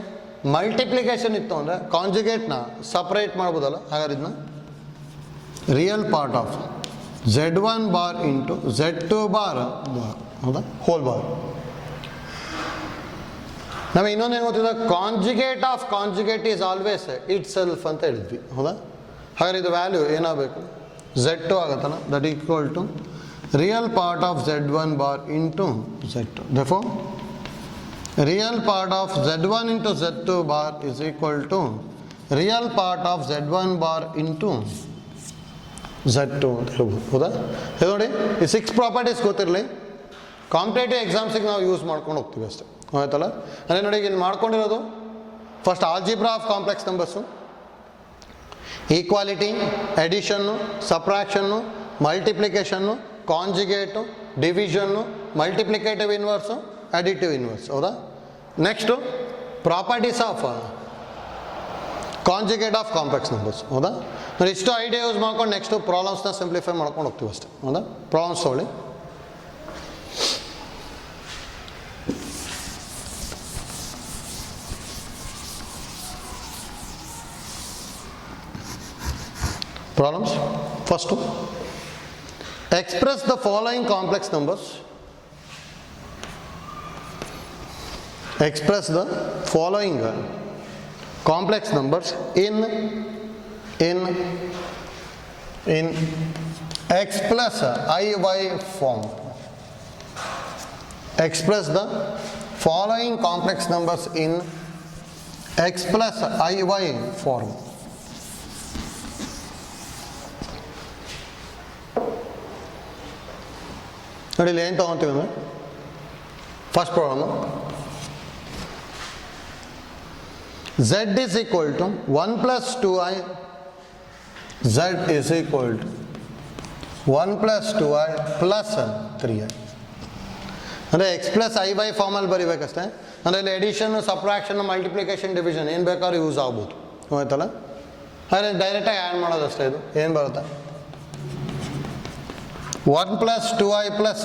ಮಲ್ಟಿಪ್ಲಿಕೇಶನ್ ಇತ್ತು ಅಂದರೆ ಕಾಂಜುಗೇಟ್ನ ಸಪ್ರೇಟ್ ಮಾಡ್ಬೋದಲ್ಲ. ಹಾಗಾದ್ರೆ ಇದನ್ನ real part of Z1 bar into Z2 bar bar, ಹೌದಾ, ಹೋಲ್ ಬಾರ್. ನಮಗೆ ಇನ್ನೊಂದೇನು ಗೊತ್ತಿದೆ, conjugate of conjugate is always itself ಅಂತ ಹೇಳಿದ್ವಿ, ಹೌದಾ. ಹಾಗಾದ್ರೆ ಇದು ವ್ಯಾಲ್ಯೂ ಏನಾಗಬೇಕು, Z2 ಆಗುತ್ತಲ್ಲ, that equal to real part of Z1 bar into Z2. therefore real part of Z1 into Z2 bar is equal to real part of Z1 bar into Z2 ಅಂತ ಹೇಳ್ಬೋದು, ಹೌದಾ. ಇದು ನೋಡಿ ಈ 6 ಪ್ರಾಪರ್ಟೀಸ್ ಗೊತ್ತಿರಲಿ, competitive ಎಕ್ಸಾಮ್ಸಿಗೆ ನಾವು use ಮಾಡ್ಕೊಂಡು ಹೋಗ್ತೀವಿ ಅಷ್ಟೇ, ಆಯ್ತಲ್ಲ. ಅಂದರೆ ನೋಡಿ ಇಲ್ಲಿ ಮಾಡ್ಕೊಂಡಿರೋದು first algebra of complex numbers, equality, addition, subtraction, multiplication, conjugate, division, multiplicative inverse, additive inverse, ಹೌದಾ. Next properties of conjugate of complex numbers, ಹೌದಾ. ನೋಡಿ ಇಷ್ಟು ಐಡಿಯಾ ಯೂಸ್ ಮಾಡ್ಕೊಂಡು ನೆಕ್ಸ್ಟು ಪ್ರಾಬ್ಲಮ್ಸ್ನ ಸಿಂಪ್ಲಿಫೈ ಮಾಡ್ಕೊಂಡು ಹೋಗ್ತೀವಿ ಅಷ್ಟೇ, ಹೌದಾ. ಪ್ರಾಬ್ಲಮ್ಸ್ ತೊಗೊಳ್ಳಿ. Problems. First, express the following complex numbers. Express the following complex numbers in x plus iy form. Express the following complex numbers in x plus iy form. ನೋಡಿ ಇಲ್ಲಿ ಏನು ತೊಗೊತೀವಿ ಅಂದರೆ, first problem Z is equal to 1 plus 2i, Z is equal to 1 plus 2i plus 3i. ಅಂದರೆ x plus i Y ಫಾರ್ಮಲ್ಲಿ ಬರೀಬೇಕಷ್ಟೇ. ಅಂದರೆ ಇಲ್ಲಿ ಎಡಿಷನ್ನು, ಸಪ್ರಾಕ್ಷನ್ನು, multiplication, division ಏನು ಬೇಕಾದ್ರೂ ಯೂಸ್ ಆಗ್ಬೋದು, ಆಯ್ತಲ್ಲ. ಆದರೆ ಡೈರೆಕ್ಟಾಗಿ ಆ್ಯಡ್ ಮಾಡೋದಷ್ಟೇ. ಇದು ಏನು ಬರುತ್ತೆ, 1 plus 2i plus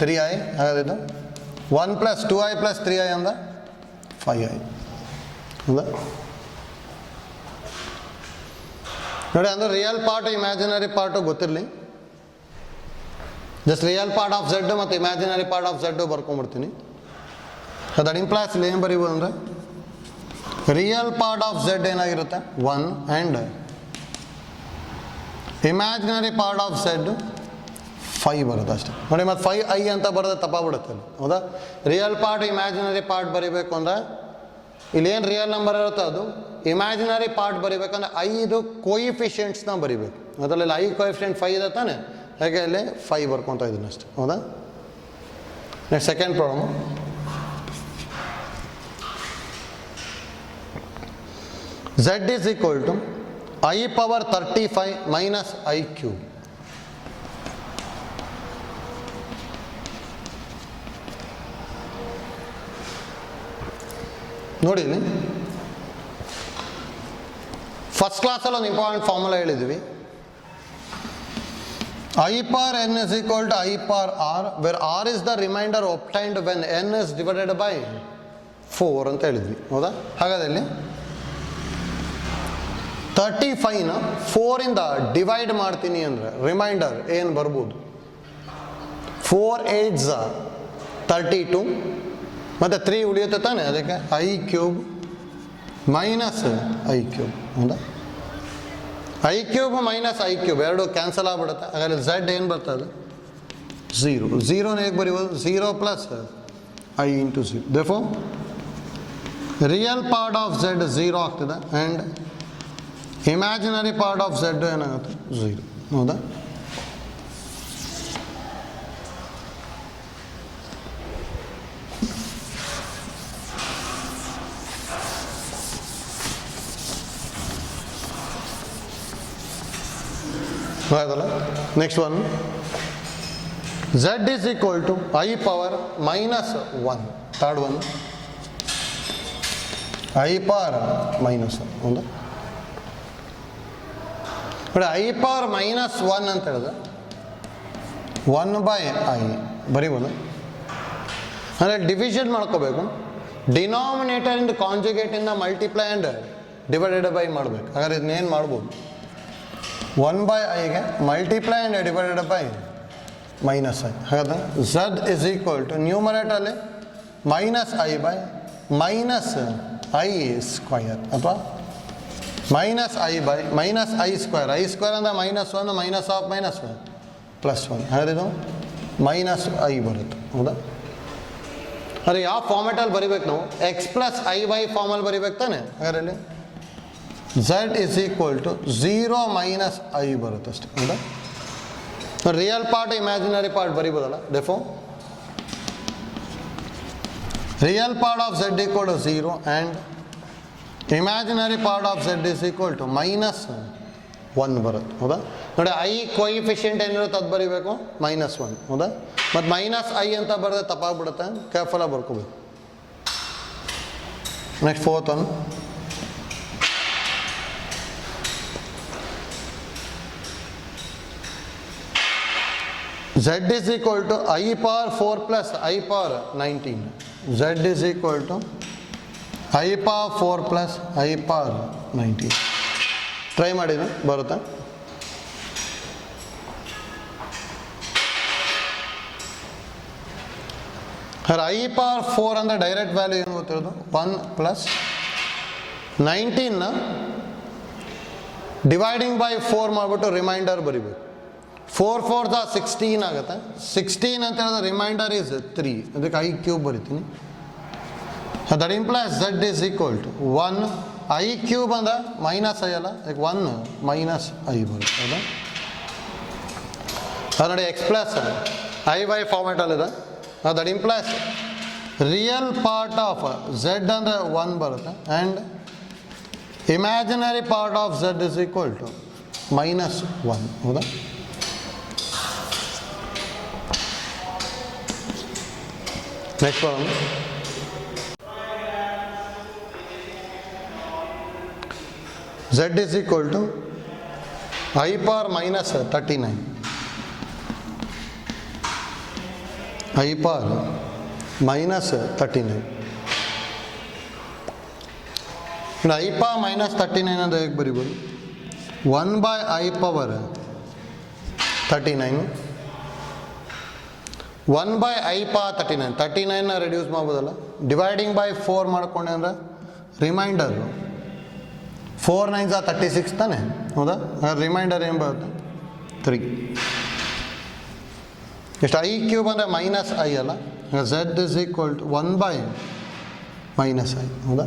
3i, ಹಾಗಾದ್ರೆ ಇದು 1 plus 2i plus 3i ಅಂದ್ರೆ 5i, ಹೌದಾ. ನೋಡಿ ಅಂದರೆ ರಿಯಲ್ ಪಾರ್ಟು ಇಮ್ಯಾಜಿನರಿ ಪಾರ್ಟು ಗೊತ್ತಿರಲಿ. Just real part of Z ಮತ್ತು ಇಮ್ಯಾಜಿನರಿ ಪಾರ್ಟ್ ಆಫ್ Z ಬರ್ಕೊಂಡ್ಬಿಡ್ತೀನಿ. ದಟ್ ಇಂಪ್ಲಾಯ್ಸ್ ಇಲ್ಲಿ ಏನು ಬರೀಬೋದು ಅಂದರೆ ರಿಯಲ್ ಪಾರ್ಟ್ ಆಫ್ ಝೆಡ್ ಏನಾಗಿರುತ್ತೆ 1 and imaginary part of Z 5 ಬರುತ್ತೆ ಅಷ್ಟೇ ನೋಡಿ. ಮತ್ತು 5i ಅಂತ ಬರೋದು ತಪ್ಪಾಗ್ಬಿಡುತ್ತೆ ಹೌದಾ. ರಿಯಲ್ ಪಾರ್ಟ್ ಇಮ್ಯಾಜಿನರಿ ಪಾರ್ಟ್ ಬರೀಬೇಕು ಅಂದರೆ ಇಲ್ಲೇನು ರಿಯಲ್ ನಂಬರ್ ಇರುತ್ತೋ ಅದು ಇಮ್ಯಾಜಿನರಿ ಪಾರ್ಟ್ ಬರೀಬೇಕಂದ್ರೆ ಐದು ಕೋಯಿಫಿಷಿಯೆಂಟ್ಸ್ನ ಬರೀಬೇಕು. ಅದರಲ್ಲಿ ಐ ಕೋಯಿಫಿಷಿಯೆಂಟ್ 5 ಇದೆ ತಾನೆ, ಹಾಗೆ ಇಲ್ಲಿ 5 ಬರ್ಕೊತಾ ಇದ್ದೀನಿ ಅಷ್ಟೇ ಹೌದಾ. Next second problem. Z is equal to I power 35 minus I cube. ನೋಡಿ ಫಸ್ಟ್ ಕ್ಲಾಸಲ್ಲಿ ಒಂದು ಇಂಪಾರ್ಟೆಂಟ್ ಫಾರ್ಮುಲಾ ಹೇಳಿದ್ವಿ. I power n is equal to I power r, where r is the remainder obtained when n is divided by 4 ಅಂತ ಹೇಳಿದ್ವಿ ಹೌದಾ. ಹಾಗಾದ್ರೆ ಇಲ್ಲಿ 35ನ 4ಇಂದ divide ಮಾಡ್ತೀನಿ ಅಂದರೆ ರಿಮೈಂಡರ್ ಏನು ಬರ್ಬೋದು, 4 8s 32 ಮತ್ತು 3 ಉಳಿಯುತ್ತೆ ತಾನೆ, ಅದಕ್ಕೆ i cube minus i cube ಹೌದಾ. I cube minus i cube ಎರಡು ಕ್ಯಾನ್ಸಲ್ ಆಗಿಬಿಡುತ್ತೆ. ಹಾಗಾದ್ರೆ ಝೆಡ್ ಏನು ಬರ್ತದೆ 0. 0ನ ಹೇಗೆ ಬರೀಬೋದು, 0 plus i into 0. Therefore real part of z 0 ಆಗ್ತದೆ and imaginary part of z ಏನಾಗುತ್ತೆ 0 ಹೌದಾ. ಆಯ್ತಲ್ಲ. Next one, z is equal to i power minus 1. Third one i power minus 1 ಹೌದಾ. ನೋಡಿ ಐ ಪವರ್ ಮೈನಸ್ 1 ಅಂತ ಹೇಳಿದ್ರೆ 1/i ಬರೀಬೋದು. ಅಂದರೆ division ಮಾಡ್ಕೋಬೇಕು, ಡಿನಾಮಿನೇಟರ್ ಇಂದ ಕಾಂಜುಗೇಟಿಂದ ಮಲ್ಟಿಪ್ಲೈ ಆ್ಯಂಡ್ ಡಿವೈಡೆಡ್ ಬೈ ಮಾಡಬೇಕು. ಹಾಗಾದ್ರೆ ಇದನ್ನೇನು ಮಾಡ್ಬೋದು, 1/iಗೆ multiply and divided by minus i. ಹಾಗಾದ್ರೆ ಝಡ್ ಇಸ್ ಈಕ್ವಲ್ ಟು ನ್ಯೂಮರೇಟರಲ್ಲಿ minus i by minus i square ಅಥವಾ minus i by minus i square. I square ಅಂದರೆ -1 ಮೈನಸ್ ಆಫ್ -1 +1. ಹಾಗಾದ್ರೆ ಇದು ಮೈನಸ್ ಐ ಬರುತ್ತೆ ಹೌದಾ. ಅಂದರೆ ಯಾವ ಫಾರ್ಮೆಟಲ್ಲಿ ಬರಿಬೇಕು ನಾವು, ಎಕ್ಸ್ ಪ್ಲಸ್ ಐ ಬೈ ಫಾರ್ಮಲ್ಲಿ ಬರಿಬೇಕು ತಾನೆ. ಹಾಗಾದ್ರೆ ಇಲ್ಲಿ z is equal to 0 minus i ಬರುತ್ತೆ ಅಷ್ಟೇ ಹೌದಾ. ರಿಯಲ್ ಪಾರ್ಟ್ ಇಮ್ಯಾಜಿನರಿ ಪಾರ್ಟ್ ಬರಿಬೋದಲ್ಲ. Therefore real part of z equal to 0 and imaginary part of z is equal to -1 ಬರುತ್ತೆ ಹೌದಾ. ನೋಡಿ ಐ ಕೋಯಿಫಿಷಿಯೆಂಟ್ ಏನಿರುತ್ತೆ ಅದು ಬರೀಬೇಕು -1 ಹೌದಾ. ಮತ್ತು ಮೈನಸ್ ಐ ಅಂತ ಬರೆದ್ರೆ ತಪ್ಪಾಗ್ಬಿಡುತ್ತೆ, ಕೇರ್ಫುಲ್ಲಾಗಿ ಬರ್ಕೋಬೇಕು. Next fourth one, Z is equal to I power 4 plus I power 19. Z is equal to I power 4 plus I power 19. Try ಮಾಡಿದ್ರೆ ಬರುತ್ತಾ. I power 4 ಅಂದರೆ ಡೈರೆಕ್ಟ್ ವ್ಯಾಲ್ಯೂ ಏನು ಗೊತ್ತಿರೋದು 1 ಪ್ಲಸ್ 19ನ ಡಿವೈಡಿಂಗ್ ಬೈ 4 ಮಾಡಿಬಿಟ್ಟು ರಿಮೈಂಡರ್ ಬರಿಬೇಕು. 4 4s 16 ಆಗುತ್ತೆ. 16 ಅಂತ ಹೇಳಿದ್ರೆ ರಿಮೈಂಡರ್ ಈಸ್ 3, ಅದಕ್ಕೆ ಐ ಕ್ಯೂಬ್ ಬರಿತೀನಿ. That implies z is equal to 1 i cube ಅಂದ್ರೆ ಮೈನಸ್ ಐ ಅಲ್ಲ, ಅದಕ್ಕೆ 1 ಮೈನಸ್ ಐ ಬರುತ್ತೆ ಹೌದಾ. ಅದು ನೋಡಿ ಎಕ್ಸ್ ಪ್ಲಸ್ ಐ ಬೈ ಫಾರ್ಮೆಟಲ್ಲಿದೆ. That implies real part of z ಅಂದರೆ 1 ಬರುತ್ತೆ and imaginary part of z is equal to -1 ಹೌದಾ. Next problem, Z is equal to I power minus 39. I power minus 39. I power minus 39 ಅಂದರೆ ಹೇಗೆ ಬರೀಬೋದು, 1/i power 39 1/i power 39. 39ನ reduce ಮಾಡ್ಬೋದಲ್ಲ, dividing by 4 ಮಾಡ್ಕೊಂಡೆ ಅಂದರೆ ರಿಮೈಂಡರ್ 4 9s 36 ತಾನೆ ಹೌದಾ? ರಿಮೈಂಡರ್ ಏನು ಬರುತ್ತೆ 3. ಎಷ್ಟು ಐ ಕ್ಯೂಬ್ ಅಂದರೆ ಮೈನಸ್ ಐ ಅಲ್ಲ, z is equal to 1 by minus i ಹೌದಾ?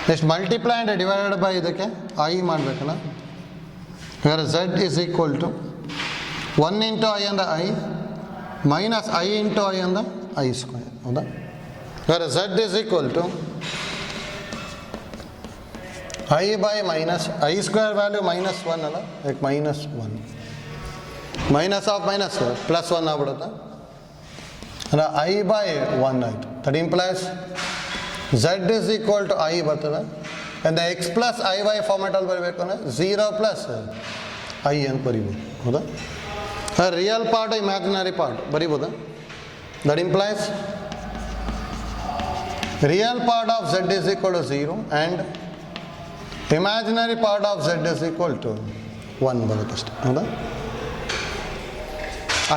Next multiply and divided by ಇದಕ್ಕೆ ಐ ಮಾಡಬೇಕಲ್ಲ, ಹಾಗಾದ್ರೆ z is equal to 1 into i ಅಂದರೆ i minus I into i ಅಂದರೆ ಐ ಸ್ಕ್ವೇರ್ ಹೌದಾ? ಹಾಗಾದ್ರೆ z is equal to i by minus i square value minus 1 ಅಲ್ಲ, like minus 1 minus of minus plus 1 ಆಗ್ಬಿಡುತ್ತಾ, ಅಂದರೆ I by 1 ಆಯಿತು. That implies z is equal to i ಬರ್ತದೆ. ಅಂದರೆ x plus i y ಫಾರ್ಮೆಟಲ್ಲಿ ಬರಬೇಕು ಅಂದರೆ 0 ಪ್ಲಸ್ ಐ ಅಂತ ಬರಿಬೋದು ಹೌದಾ? ರಿಯಲ್ ಪಾರ್ಟ್ ಇಮ್ಯಾಜಿನರಿ ಪಾರ್ಟ್ ಬರಿಬೋದಾ? That implies real part of z is equal to 0 and imaginary part of z is equal to 1 ಬರುತ್ತಷ್ಟೆ ಹೌದಾ?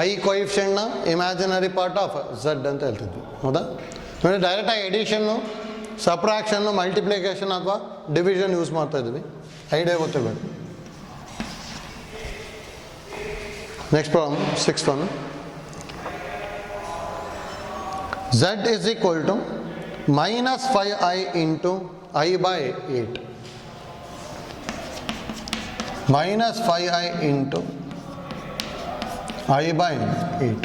ಐ ಕೊಯಿಫಿಷಿಯಂಟ್ನ ಇಮ್ಯಾಜಿನರಿ ಪಾರ್ಟ್ ಆಫ್ ಝೆಡ್ ಅಂತ ಹೇಳ್ತಿದ್ವಿ ಹೌದಾ? ನೋಡಿ ಡೈರೆಕ್ಟಾಗಿ ಎಡಿಷನ್ನು, ಸಬ್ಟ್ರಾಕ್ಷನ್ನು, ಮಲ್ಟಿಪ್ಲಿಕೇಶನ್ ಅಥವಾ ಡಿವಿಷನ್ ಯೂಸ್ ಮಾಡ್ತಾ ಇದ್ವಿ, ಐಡಿಯಾ ಗೊತ್ತಿರಬೇಕು. Next problem 6th one. Z is equal to minus 5i into I by 8. Minus 5i into I by 8.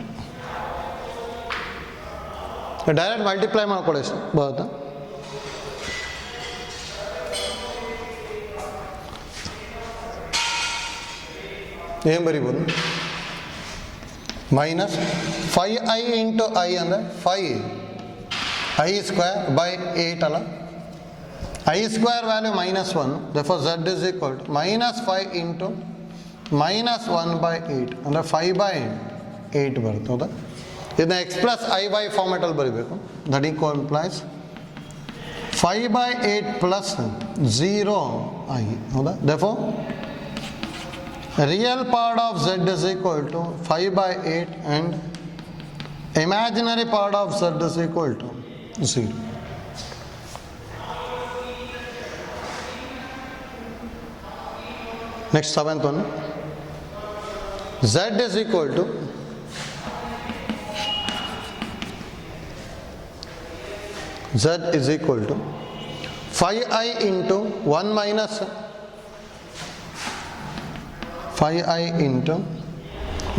Direct multiply ಮಾಡ್ಕೊಳ್ಳಿ ಎಷ್ಟು ಬರುತ್ತಾ? ಏನು ಬರಿಬೋದು? ಮೈನಸ್ 5i ಇಂಟು ಐ ಅಂದರೆ 5i ಸ್ಕ್ವೇರ್ ಬೈ 8 ಅಲ್ಲ, I square value minus 1, therefore z is equal to minus 5 into minus 1 by 8 ಅಂದರೆ 5 by 8 ಬರುತ್ತೆ ಹೌದಾ? ಇದನ್ನ ಎಕ್ಸ್ ಪ್ಲಸ್ ಐ ಬೈ ಫಾರ್ಮೆಟಲ್ಲಿ ಬರೀಬೇಕು. That equal implies 5 by 8 plus 0 I ಹೌದಾ? therefore real part of z is equal to 5 by 8 and imaginary part of z is equal to 0. Next 7th one. Z is equal to Z is equal to 5i into 1 minus 5i into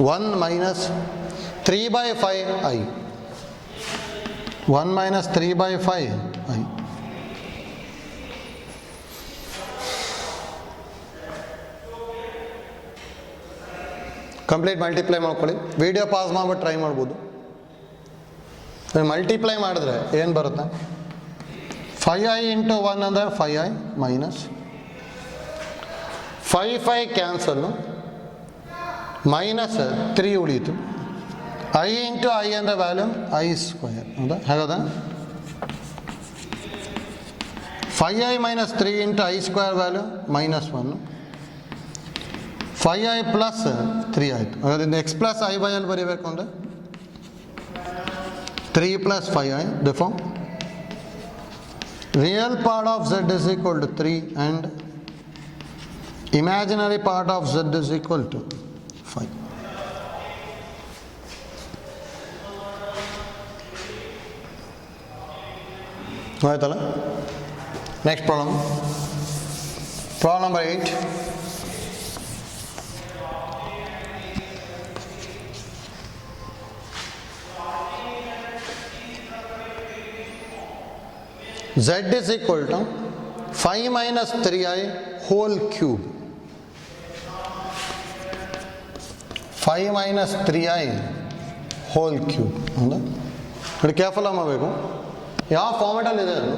1 minus 3 by 5i. 1 minus 3 by 5i. Complete multiply ಮಾಡ್ಕೊಳ್ಳಿ. Video pause ಮಾಡ್ಬಿಟ್ಟು try ಮಾಡ್ಬೋದು. Multiply ಮಾಡಿದ್ರೆ ಏನು ಬರುತ್ತೆ? 5i into 1 ಅಂದರೆ 5i minus 5 cancel, minus 3 ಉಳೀತು. I into i ಅಂದರೆ value i square ಹೌದಾ? ಹಾಗಾದ 5i minus 3 into i square value minus 1, 5i plus 3 ಆಯಿತು. ಹಾಗಾದ್ರೆ ಎಕ್ಸ್ ಪ್ಲಸ್ ಐ ಬೈ ಅಲ್ಲಿ ಬರೀಬೇಕು ಅಂದರೆ 3 plus 5i. therefore real part of z is equal to 3 and imaginary part of z is equal to 5. ಆಯ್ತಲ್ಲ? Next problem number 8. z is equal to 5 minus 3i whole cube. 5 minus 3i whole cube ಹೌದಾ? ನೋಡಿ careful ಆಗಿ ಮಾಡಬೇಕು. ಯಾವ ಫಾರ್ಮೆಟಲ್ಲಿ ಇದೆ ಅದು?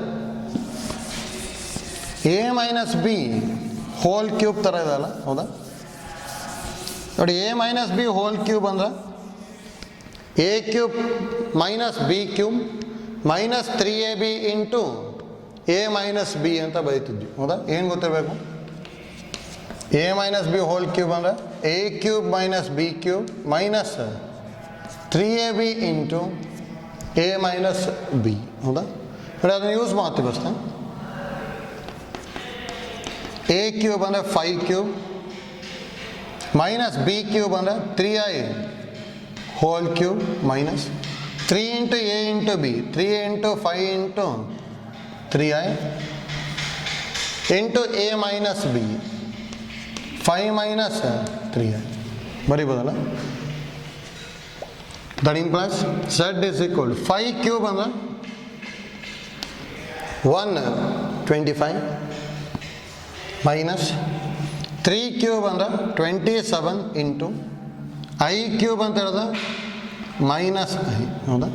a minus B whole cube ಥರ ಇದೆ ಅಲ್ಲ ಹೌದಾ? ನೋಡಿ a minus B whole cube ಅಂದ್ರೆ a cube minus b cube minus 3ab into a minus B ಅಂತ ಬರೀತಿದ್ವಿ ಹೌದಾ? ಏನು ಗೊತ್ತಿರಬೇಕು? a minus B whole cube ಅಂದರೆ a cube minus b cube minus 3ab into a minus B ಹೌದಾ? ನೋಡಿ ಅದನ್ನು use ಮಾಡ್ತೀವಿ ಅಷ್ಟೇ. a ಕ್ಯೂಬ್ ಅಂದರೆ 5 ಕ್ಯೂಬ್ ಮೈನಸ್ b ಕ್ಯೂಬ್ ಅಂದರೆ 3i whole cube minus 3 into a into b 3 into 5 into 3i into a minus b 5 minus 3i ಬರೀಬೋದಲ್ಲ. That implies z is equal 5 cube ಅಂದರೆ 125 minus 3 cube ಅಂದರೆ 27 into i cube ಅಂತ ಹೇಳಿದ್ರೆ minus i ಹೌದಾ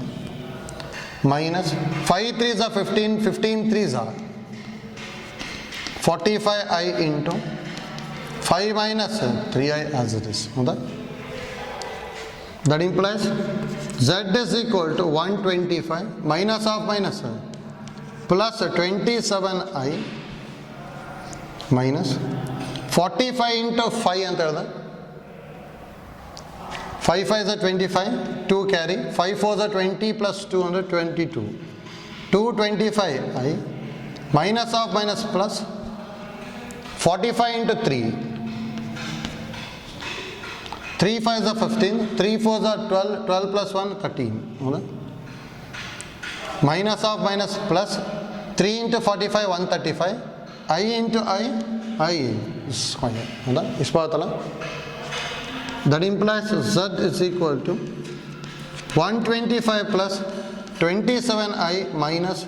minus 5 3s are 15 15 3s are 45i into 5 minus 3i as it is. That implies z is equal to 125 minus of minus plus 27i minus 45 into 5 ಅಂತ ಹೇಳಿದ 5 5 is 25 2 carry 5 4 is 20 plus 2 under 22 225i minus of minus plus 45 into 3 3 5s are 15 3 4s are 12 12 plus 1 13 minus of minus plus 3 into 45 135 I into I square ಇಷ್ಟು ಬರುತ್ತಲ್ಲ. That implies z is equal to 125 plus 27i minus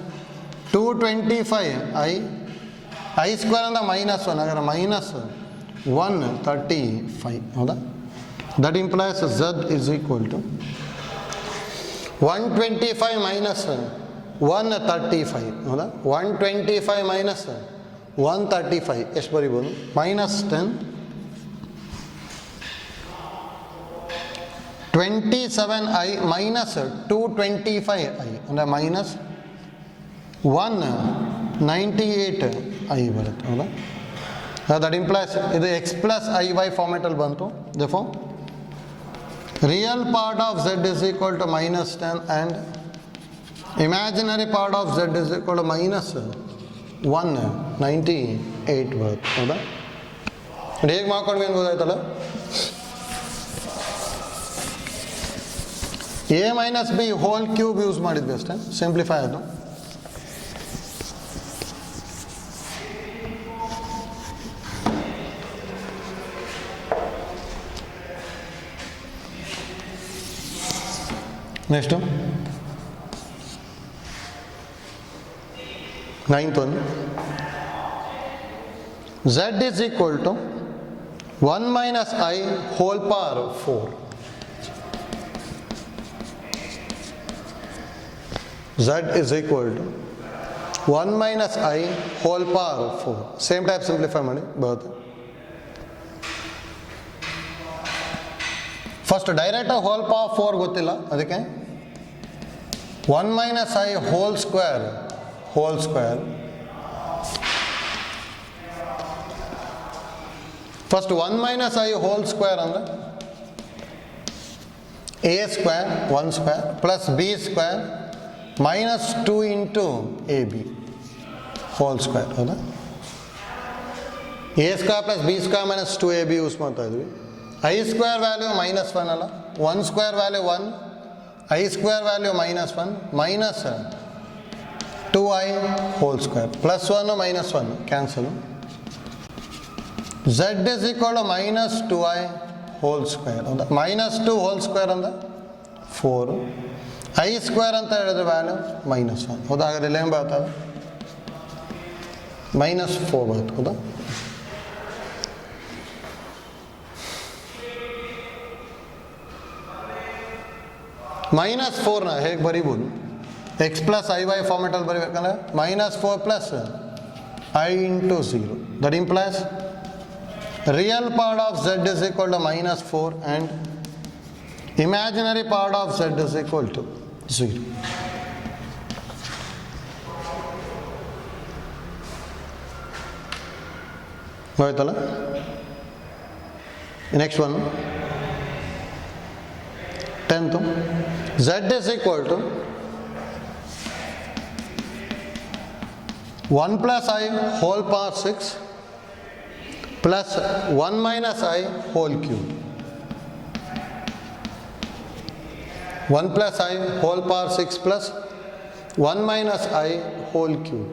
225i I square ಅಂದರೆ minus 1 ಹಾಗಾದ್ರೆ minus 135 ಹೌದಾ. That implies z is equal to 125 minus 135 ಹೌದಾ. 125 minus 135 ಎಷ್ಟು ಬರೀಬೋದು minus 10 27i minus 225i ಅಂದರೆ minus 198i ಬರುತ್ತೆ ಹೌದಾ. That implies ಇದು x plus iy ಫಾರ್ಮೆಟಲ್ಲಿ ಬಂತು. Therefore real part of z is equal to minus 10 and imaginary part of z is equal to minus 198 ಬರುತ್ತೆ ಹೌದಾ. ಹೇಗೆ ಮಾಡ್ಕೊಂಡ್ವಿ ಏನು ಗೊತ್ತಾಯ್ತಲ್ಲ. a minus b whole cube use ಮಾಡಿದ್ವಿ ಅಷ್ಟೇ, ಸಿಂಪ್ಲಿಫೈ ಅದು. Next 9th one, z is equal to 1 minus I whole power 4. Z is equal to 1 minus I whole power 4. Same type simplify ಮಾಡಿ ಬರುತ್ತೆ. ಫಸ್ಟ್ ಡೈರೆಕ್ಟ್ ಹೋಲ್ ಪವರ್ 4 ಗೊತ್ತಿಲ್ಲ, ಅದಕ್ಕೆ 1 minus I whole square first 1 minus I whole square ಅಂದರೆ a square 1 square plus b square minus 2 into ab whole square ಹೌದಾ. a square plus b square minus 2ab use ಮಾಡ್ತಾ ಇದ್ವಿ. I square value minus 1 ಅಲ್ಲ, 1 square value 1, I square value minus 1 minus 2i whole square plus 1 minus 1 cancel. z is equal to minus 2i whole square ಹೌದಾ. Minus 2 whole square ಅಂದರೆ 4, I square ಅಂತ ಹೇಳಿದ್ರೆ value minus 1 ಹೌದಾ. ಹಾಗಾದ್ರೆ ಇಲ್ಲಿ ಏನು ಬರ್ತದೆ ಮೈನಸ್ 4 ಬರುತ್ತೆ ಹೌದಾ. ಮೈನಸ್ 4ನ ಹೇಗೆ ಬರೀಬೋದು, ಎಕ್ಸ್ ಪ್ಲಸ್ ಐ ವೈ ಫಾರ್ಮೆಟಲ್ಲಿ ಬರೀಬೇಕಂದ್ರೆ minus 4 plus i into 0. That implies real part of z is equal to minus 4 and imaginary part of z is equal to 0. ಹೋಯ್ತಲ್ಲ. Next one 10th, z is equal to 1 plus I whole power 6 plus 1 minus i whole cube 1 plus i whole power 6 plus 1 minus i whole cube.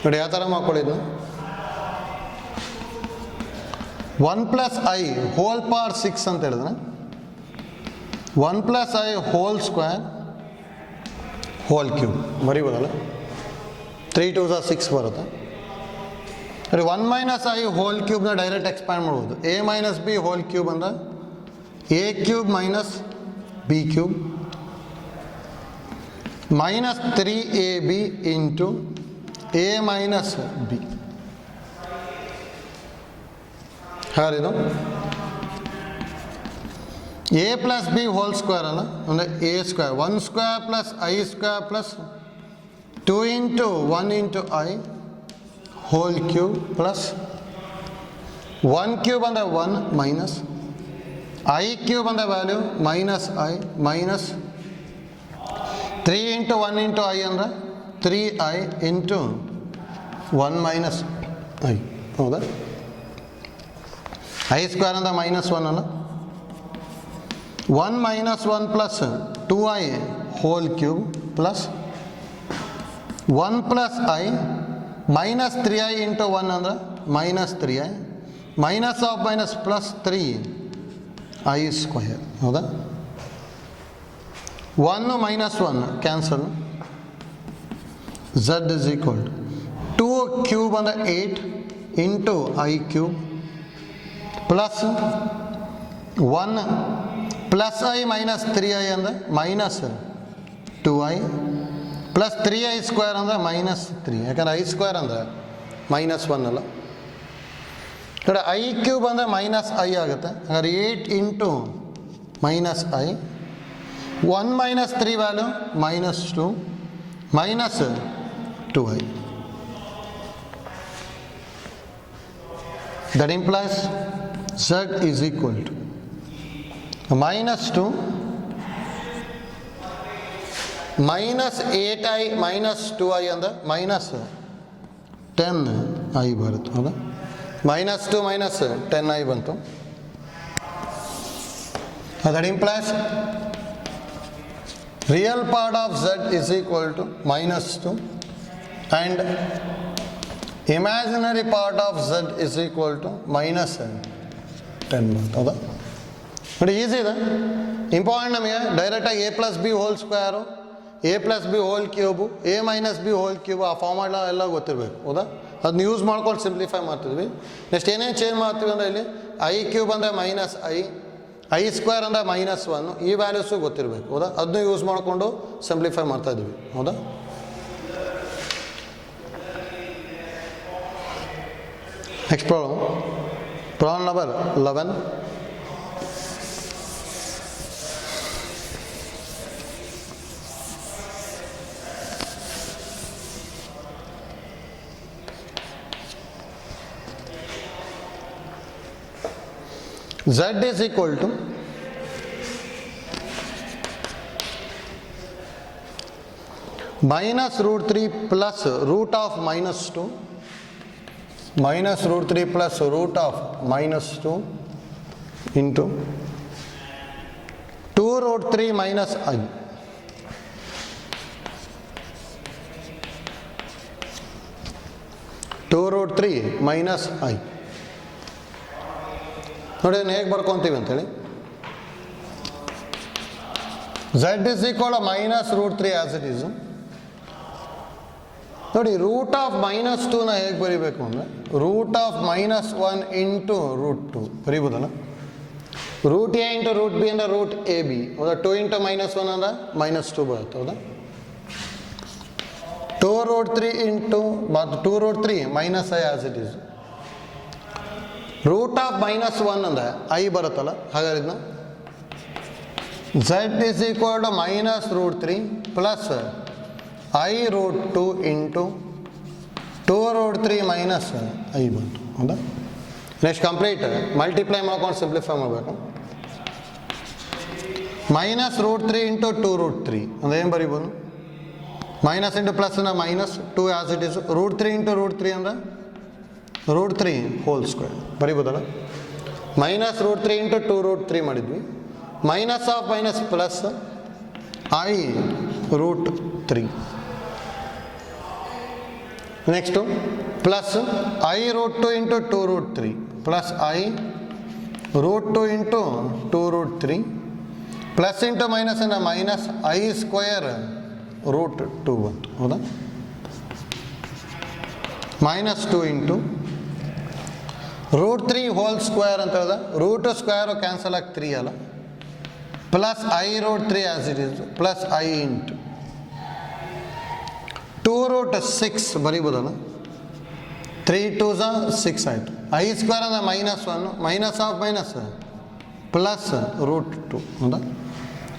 ನೋಡಿ ಯಾವ ಥರ ಮಾಡ್ಕೊಳ್ಳಿದ್ನು. 1 plus i whole power 6 ಅಂತ ಹೇಳಿದ್ರೆ 1 plus i whole square whole cube ಬರೀಬೋದಲ್ಲ. 3 2 6 ಬರುತ್ತೆ. ನೋಡಿ 1 minus i whole ಕ್ಯೂಬ್ನ ಡೈರೆಕ್ಟ್ ಎಕ್ಸ್ಪ್ಯಾಂಡ್ ಮಾಡ್ಬೋದು. A minus B whole cube ಅಂದ್ರೆ a cube minus b cube minus 3ab into a minus b. ಹಾರಿದು a plus B whole square ಅಲ್ಲ, ಅಂದರೆ a square 1 square plus i square plus 2 into 1 into i whole cube plus 1 cube ಅಂದರೆ 1 minus i cube ಅಂದರೆ value minus i minus 3 into 1 into i ಅಂದರೆ 3i into 1 minus i. ಹೌದಾ? I square ಅಂದರೆ minus 1 ಅಲ್ಲ. 1 minus 1 plus 2i whole cube plus 1 plus i minus 3i into 1 ಅಂದರೆ minus 3i minus of minus plus 3i square. ಹೌದಾ? 1 minus 1 cancel. z is equal to 2 cube ಅಂದರೆ 8 into I cube plus 1 plus i minus 3i ಅಂದರೆ minus 2i plus 3i square ಅಂದರೆ minus 3, ಯಾಕಂದರೆ I square ಅಂದರೆ minus 1 ಅಲ್ಲ. ನೋಡಿ I cube ಅಂದರೆ minus I ಆಗುತ್ತೆ. ಹಾಗಾದ್ರೆ 8 into minus I 1 minus 3 value minus 2 minus 2i. That implies z is equal to minus 2 minus 8i minus 2i ಅಂದರೆ minus 10i ಬರುತ್ತೆ. ಹೌದಾ? ಮೈನಸ್ 2 ಮೈನಸ್ 10i ಬಂತು. That implies real part of z is equal to minus 2 and imaginary part of z is equal to minus 10. ಹೌದಾ? ನೋಡಿ easy ಇದೆ, important. ನಮಗೆ ಡೈರೆಕ್ಟಾಗಿ A plus B whole square A plus B whole cube A minus B whole cube ಆ formula ಎಲ್ಲ ಗೊತ್ತಿರಬೇಕು. ಹೌದಾ? ಅದನ್ನ ಯೂಸ್ ಮಾಡ್ಕೊಂಡು ಸಿಂಪ್ಲಿಫೈ ಮಾಡ್ತಿದ್ವಿ. ನೆಕ್ಸ್ಟ್ ಏನೇನು ಚೇಂಜ್ ಮಾಡ್ತೀವಿ ಅಂದರೆ ಇಲ್ಲಿ ಐ ಕ್ಯೂಬ್ ಅಂದರೆ ಮೈನಸ್ ಐ ಸ್ಕ್ವೇರ್ ಅಂದರೆ ಮೈನಸ್ 1 ಈ ವ್ಯಾಲ್ಯೂಸು ಗೊತ್ತಿರಬೇಕು. ಹೌದಾ? ಅದನ್ನು ಯೂಸ್ ಮಾಡಿಕೊಂಡು ಸಿಂಪ್ಲಿಫೈ ಮಾಡ್ತಾಯಿದ್ವಿ. ಹೌದಾ? Next problem number 11. Z is equal to minus root 3 plus root of minus 2 minus root 3 plus root of minus 2 into 2 root 3 minus I. root 3 minus I. ನೋಡಿ ಹೇಗೆ ಬರ್ಕೊತೀವಿ ಅಂತೇಳಿ. z is equal to minus root 3 as it is. ನೋಡಿ root of minus 2ನ ಹೇಗೆ ಬರೀಬೇಕು ಅಂದರೆ root of minus 1 into root 2 ಬರೀಬೋದಲ್ಲ. Root a into root b ಅಂದರೆ ರೂಟ್ ಎ ಬಿ. ಹೌದಾ? 2 ಇಂಟು ಮೈನಸ್ 1 ಅಂದರೆ ಮೈನಸ್ 2 ಬರುತ್ತೆ. ಹೌದಾ? 2 root 3 ಇಂಟು ಮತ್ತು 2 root 3 minus i as it is. Root of minus 1 ಅಂದರೆ ಐ ಬರುತ್ತಲ್ಲ. ಹಾಗಾದ್ರೆ ಇದನ್ನ z is equal to minus root 3 plus I root 2 into 2 root 3 minus I ಬಂತು. ಹೌದಾ? ನೆಕ್ಸ್ಟ್ ಕಂಪ್ಲೀಟ್ ಮಲ್ಟಿಪ್ಲೈ ಮಾಡ್ಕೊಂಡು ಸಿಂಪ್ಲಿಫೈ ಮಾಡಬೇಕು. ಮೈನಸ್ ರೂಟ್ 3 ಇಂಟು 2 ರೂಟ್ 3 ಅಂದರೆ ಏನು ಬರೀಬೋದು? ಮೈನಸ್ ಇಂಟು ಪ್ಲಸ್ ಅಂದರೆ minus 2 as it is. Root 3 into root 3 ಅಂದರೆ root 3 whole square ಬರೀಬೋದಲ್ಲ. ಮೈನಸ್ ರೂಟ್ 3 ಇಂಟು 2 ರೂಟ್ 3 ಮಾಡಿದ್ವಿ. Minus of minus plus i root 3. Next plus i root 2 into 2 root 3 plus i root 2 into 2 root 3 plus into minus ಅಂದರೆ minus i square root 2 ಬಂತು. ಹೌದಾ? Minus 2 into root 3 whole square ಅಂತ ಹೇಳಿದ. Root square cancel ಆಗಿ 3 ಅಲ್ಲ, plus i root 3 as it is plus i into 2 root 6 ಬರೀಬೋದಲ್ಲ. 3 2 6 ಆಯಿತು. I square ಅಂದರೆ minus 1 minus of minus plus root 2. ಹೌದಾ?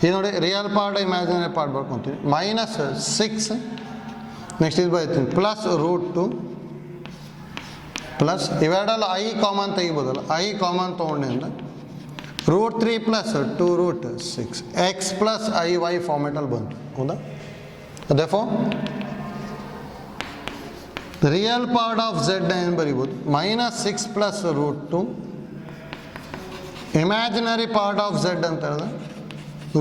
ಇದು ನೋಡಿ ರಿಯಲ್ ಪಾರ್ಟ್ ಇಮ್ಯಾಜಿನರಿ ಪಾರ್ಟ್ ಬರ್ಕೊತೀವಿ. ಮೈನಸ್ 6 ನೆಕ್ಸ್ಟ್ ಇದು ಬರೀತೀನಿ ಪ್ಲಸ್ ರೂಟ್ 2 ಪ್ಲಸ್ ಇವೆರಡಲ್ಲ ಐ ಕಾಮನ್ ತೆಗಿಬೋದಲ್ಲ. ಐ ಕಾಮನ್ ತೊಗೊಂಡಿಂದ root 3 plus 2 root 6 x plus i y ಫಾರ್ಮೆಟಲ್ಲಿ ಬಂತು. ಹೌದಾ? Therefore real part of z ಏನು ಬರೀಬೋದು? Minus 6 plus root 2. Imaginary part of z ಅಂತ ಹೇಳಿದ್ರೆ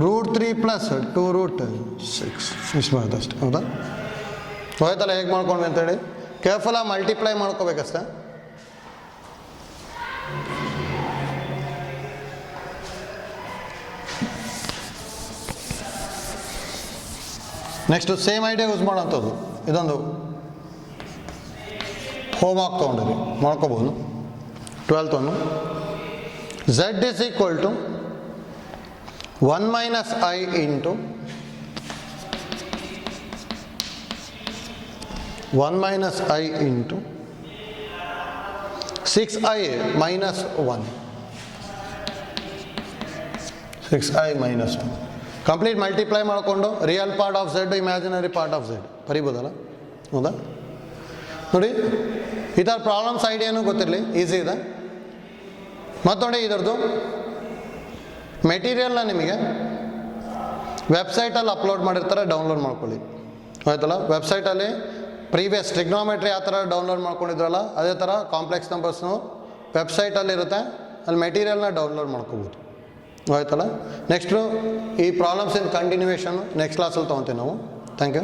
ರೂಟ್ 3 ಪ್ಲಸ್ 2 ರೂಟ್ 6 ಇಷ್ಟು ಬರ್ತಷ್ಟೆ. ಹೌದಾ? ಹೋಯ್ತಲ್ಲ ಹೇಗೆ ಮಾಡ್ಕೊಂಡ್ವಿ ಅಂತೇಳಿ ಕೇರ್ಫುಲ್ಲಾಗಿ ಮಲ್ಟಿಪ್ಲೈ ಮಾಡ್ಕೋಬೇಕಷ್ಟೆ. ನೆಕ್ಸ್ಟು ಸೇಮ್ ಐಡಿಯಾ ಯೂಸ್ ಮಾಡೋಂಥದ್ದು. ಇದೊಂದು ಹೋಮ್ ವರ್ಕ್ ತೊಗೊಂಡಿರಿ ಮಾಡ್ಕೋಬೋದು. 12th one z is equal to 1 minus I into 1 minus I into 6i minus 1. 6i minus 1 complete multiply ಮಾಡಿಕೊಂಡು real part of z imaginary part of z ಬರೀಬೋದಲ್ಲ. ಹೌದಾ? ನೋಡಿ ಈ ಥರ problems ಐಡಿಯಾನು ಗೊತ್ತಿರಲಿ, ಈಸಿ ಇದೆ. ಮತ್ತು ನೋಡಿ ಇದರದ್ದು ಮೆಟೀರಿಯಲ್ನ ನಿಮಗೆ ವೆಬ್ಸೈಟಲ್ಲಿ ಅಪ್ಲೋಡ್ ಮಾಡಿರ್ತಾರೆ, ಡೌನ್ಲೋಡ್ ಮಾಡ್ಕೊಳ್ಳಿ. ಆಯ್ತಲ್ಲ? ವೆಬ್ಸೈಟಲ್ಲಿ ಪ್ರೀವಿಯಸ್ ಟ್ರಿಗ್ನೋಮೆಟ್ರಿ ಯಾವ ಥರ ಡೌನ್ಲೋಡ್ ಮಾಡ್ಕೊಂಡಿದ್ರಲ್ಲ ಅದೇ ಥರ ಕಾಂಪ್ಲೆಕ್ಸ್ ನಂಬರ್ಸ್ನು ವೆಬ್ಸೈಟಲ್ಲಿರುತ್ತೆ, ಅಲ್ಲಿ ಮೆಟೀರಿಯಲ್ನ ಡೌನ್ಲೋಡ್ ಮಾಡ್ಕೋಬೋದು. ಆಯ್ತಲ್ಲ? ನೆಕ್ಸ್ಟು ಈ ಪ್ರಾಬ್ಲಮ್ಸಿನ ಕಂಟಿನ್ಯೂಯೇಷನ್ನು ನೆಕ್ಸ್ಟ್ ಕ್ಲಾಸಲ್ಲಿ ತೊಗೊತೀವಿ ನಾವು. Thank you.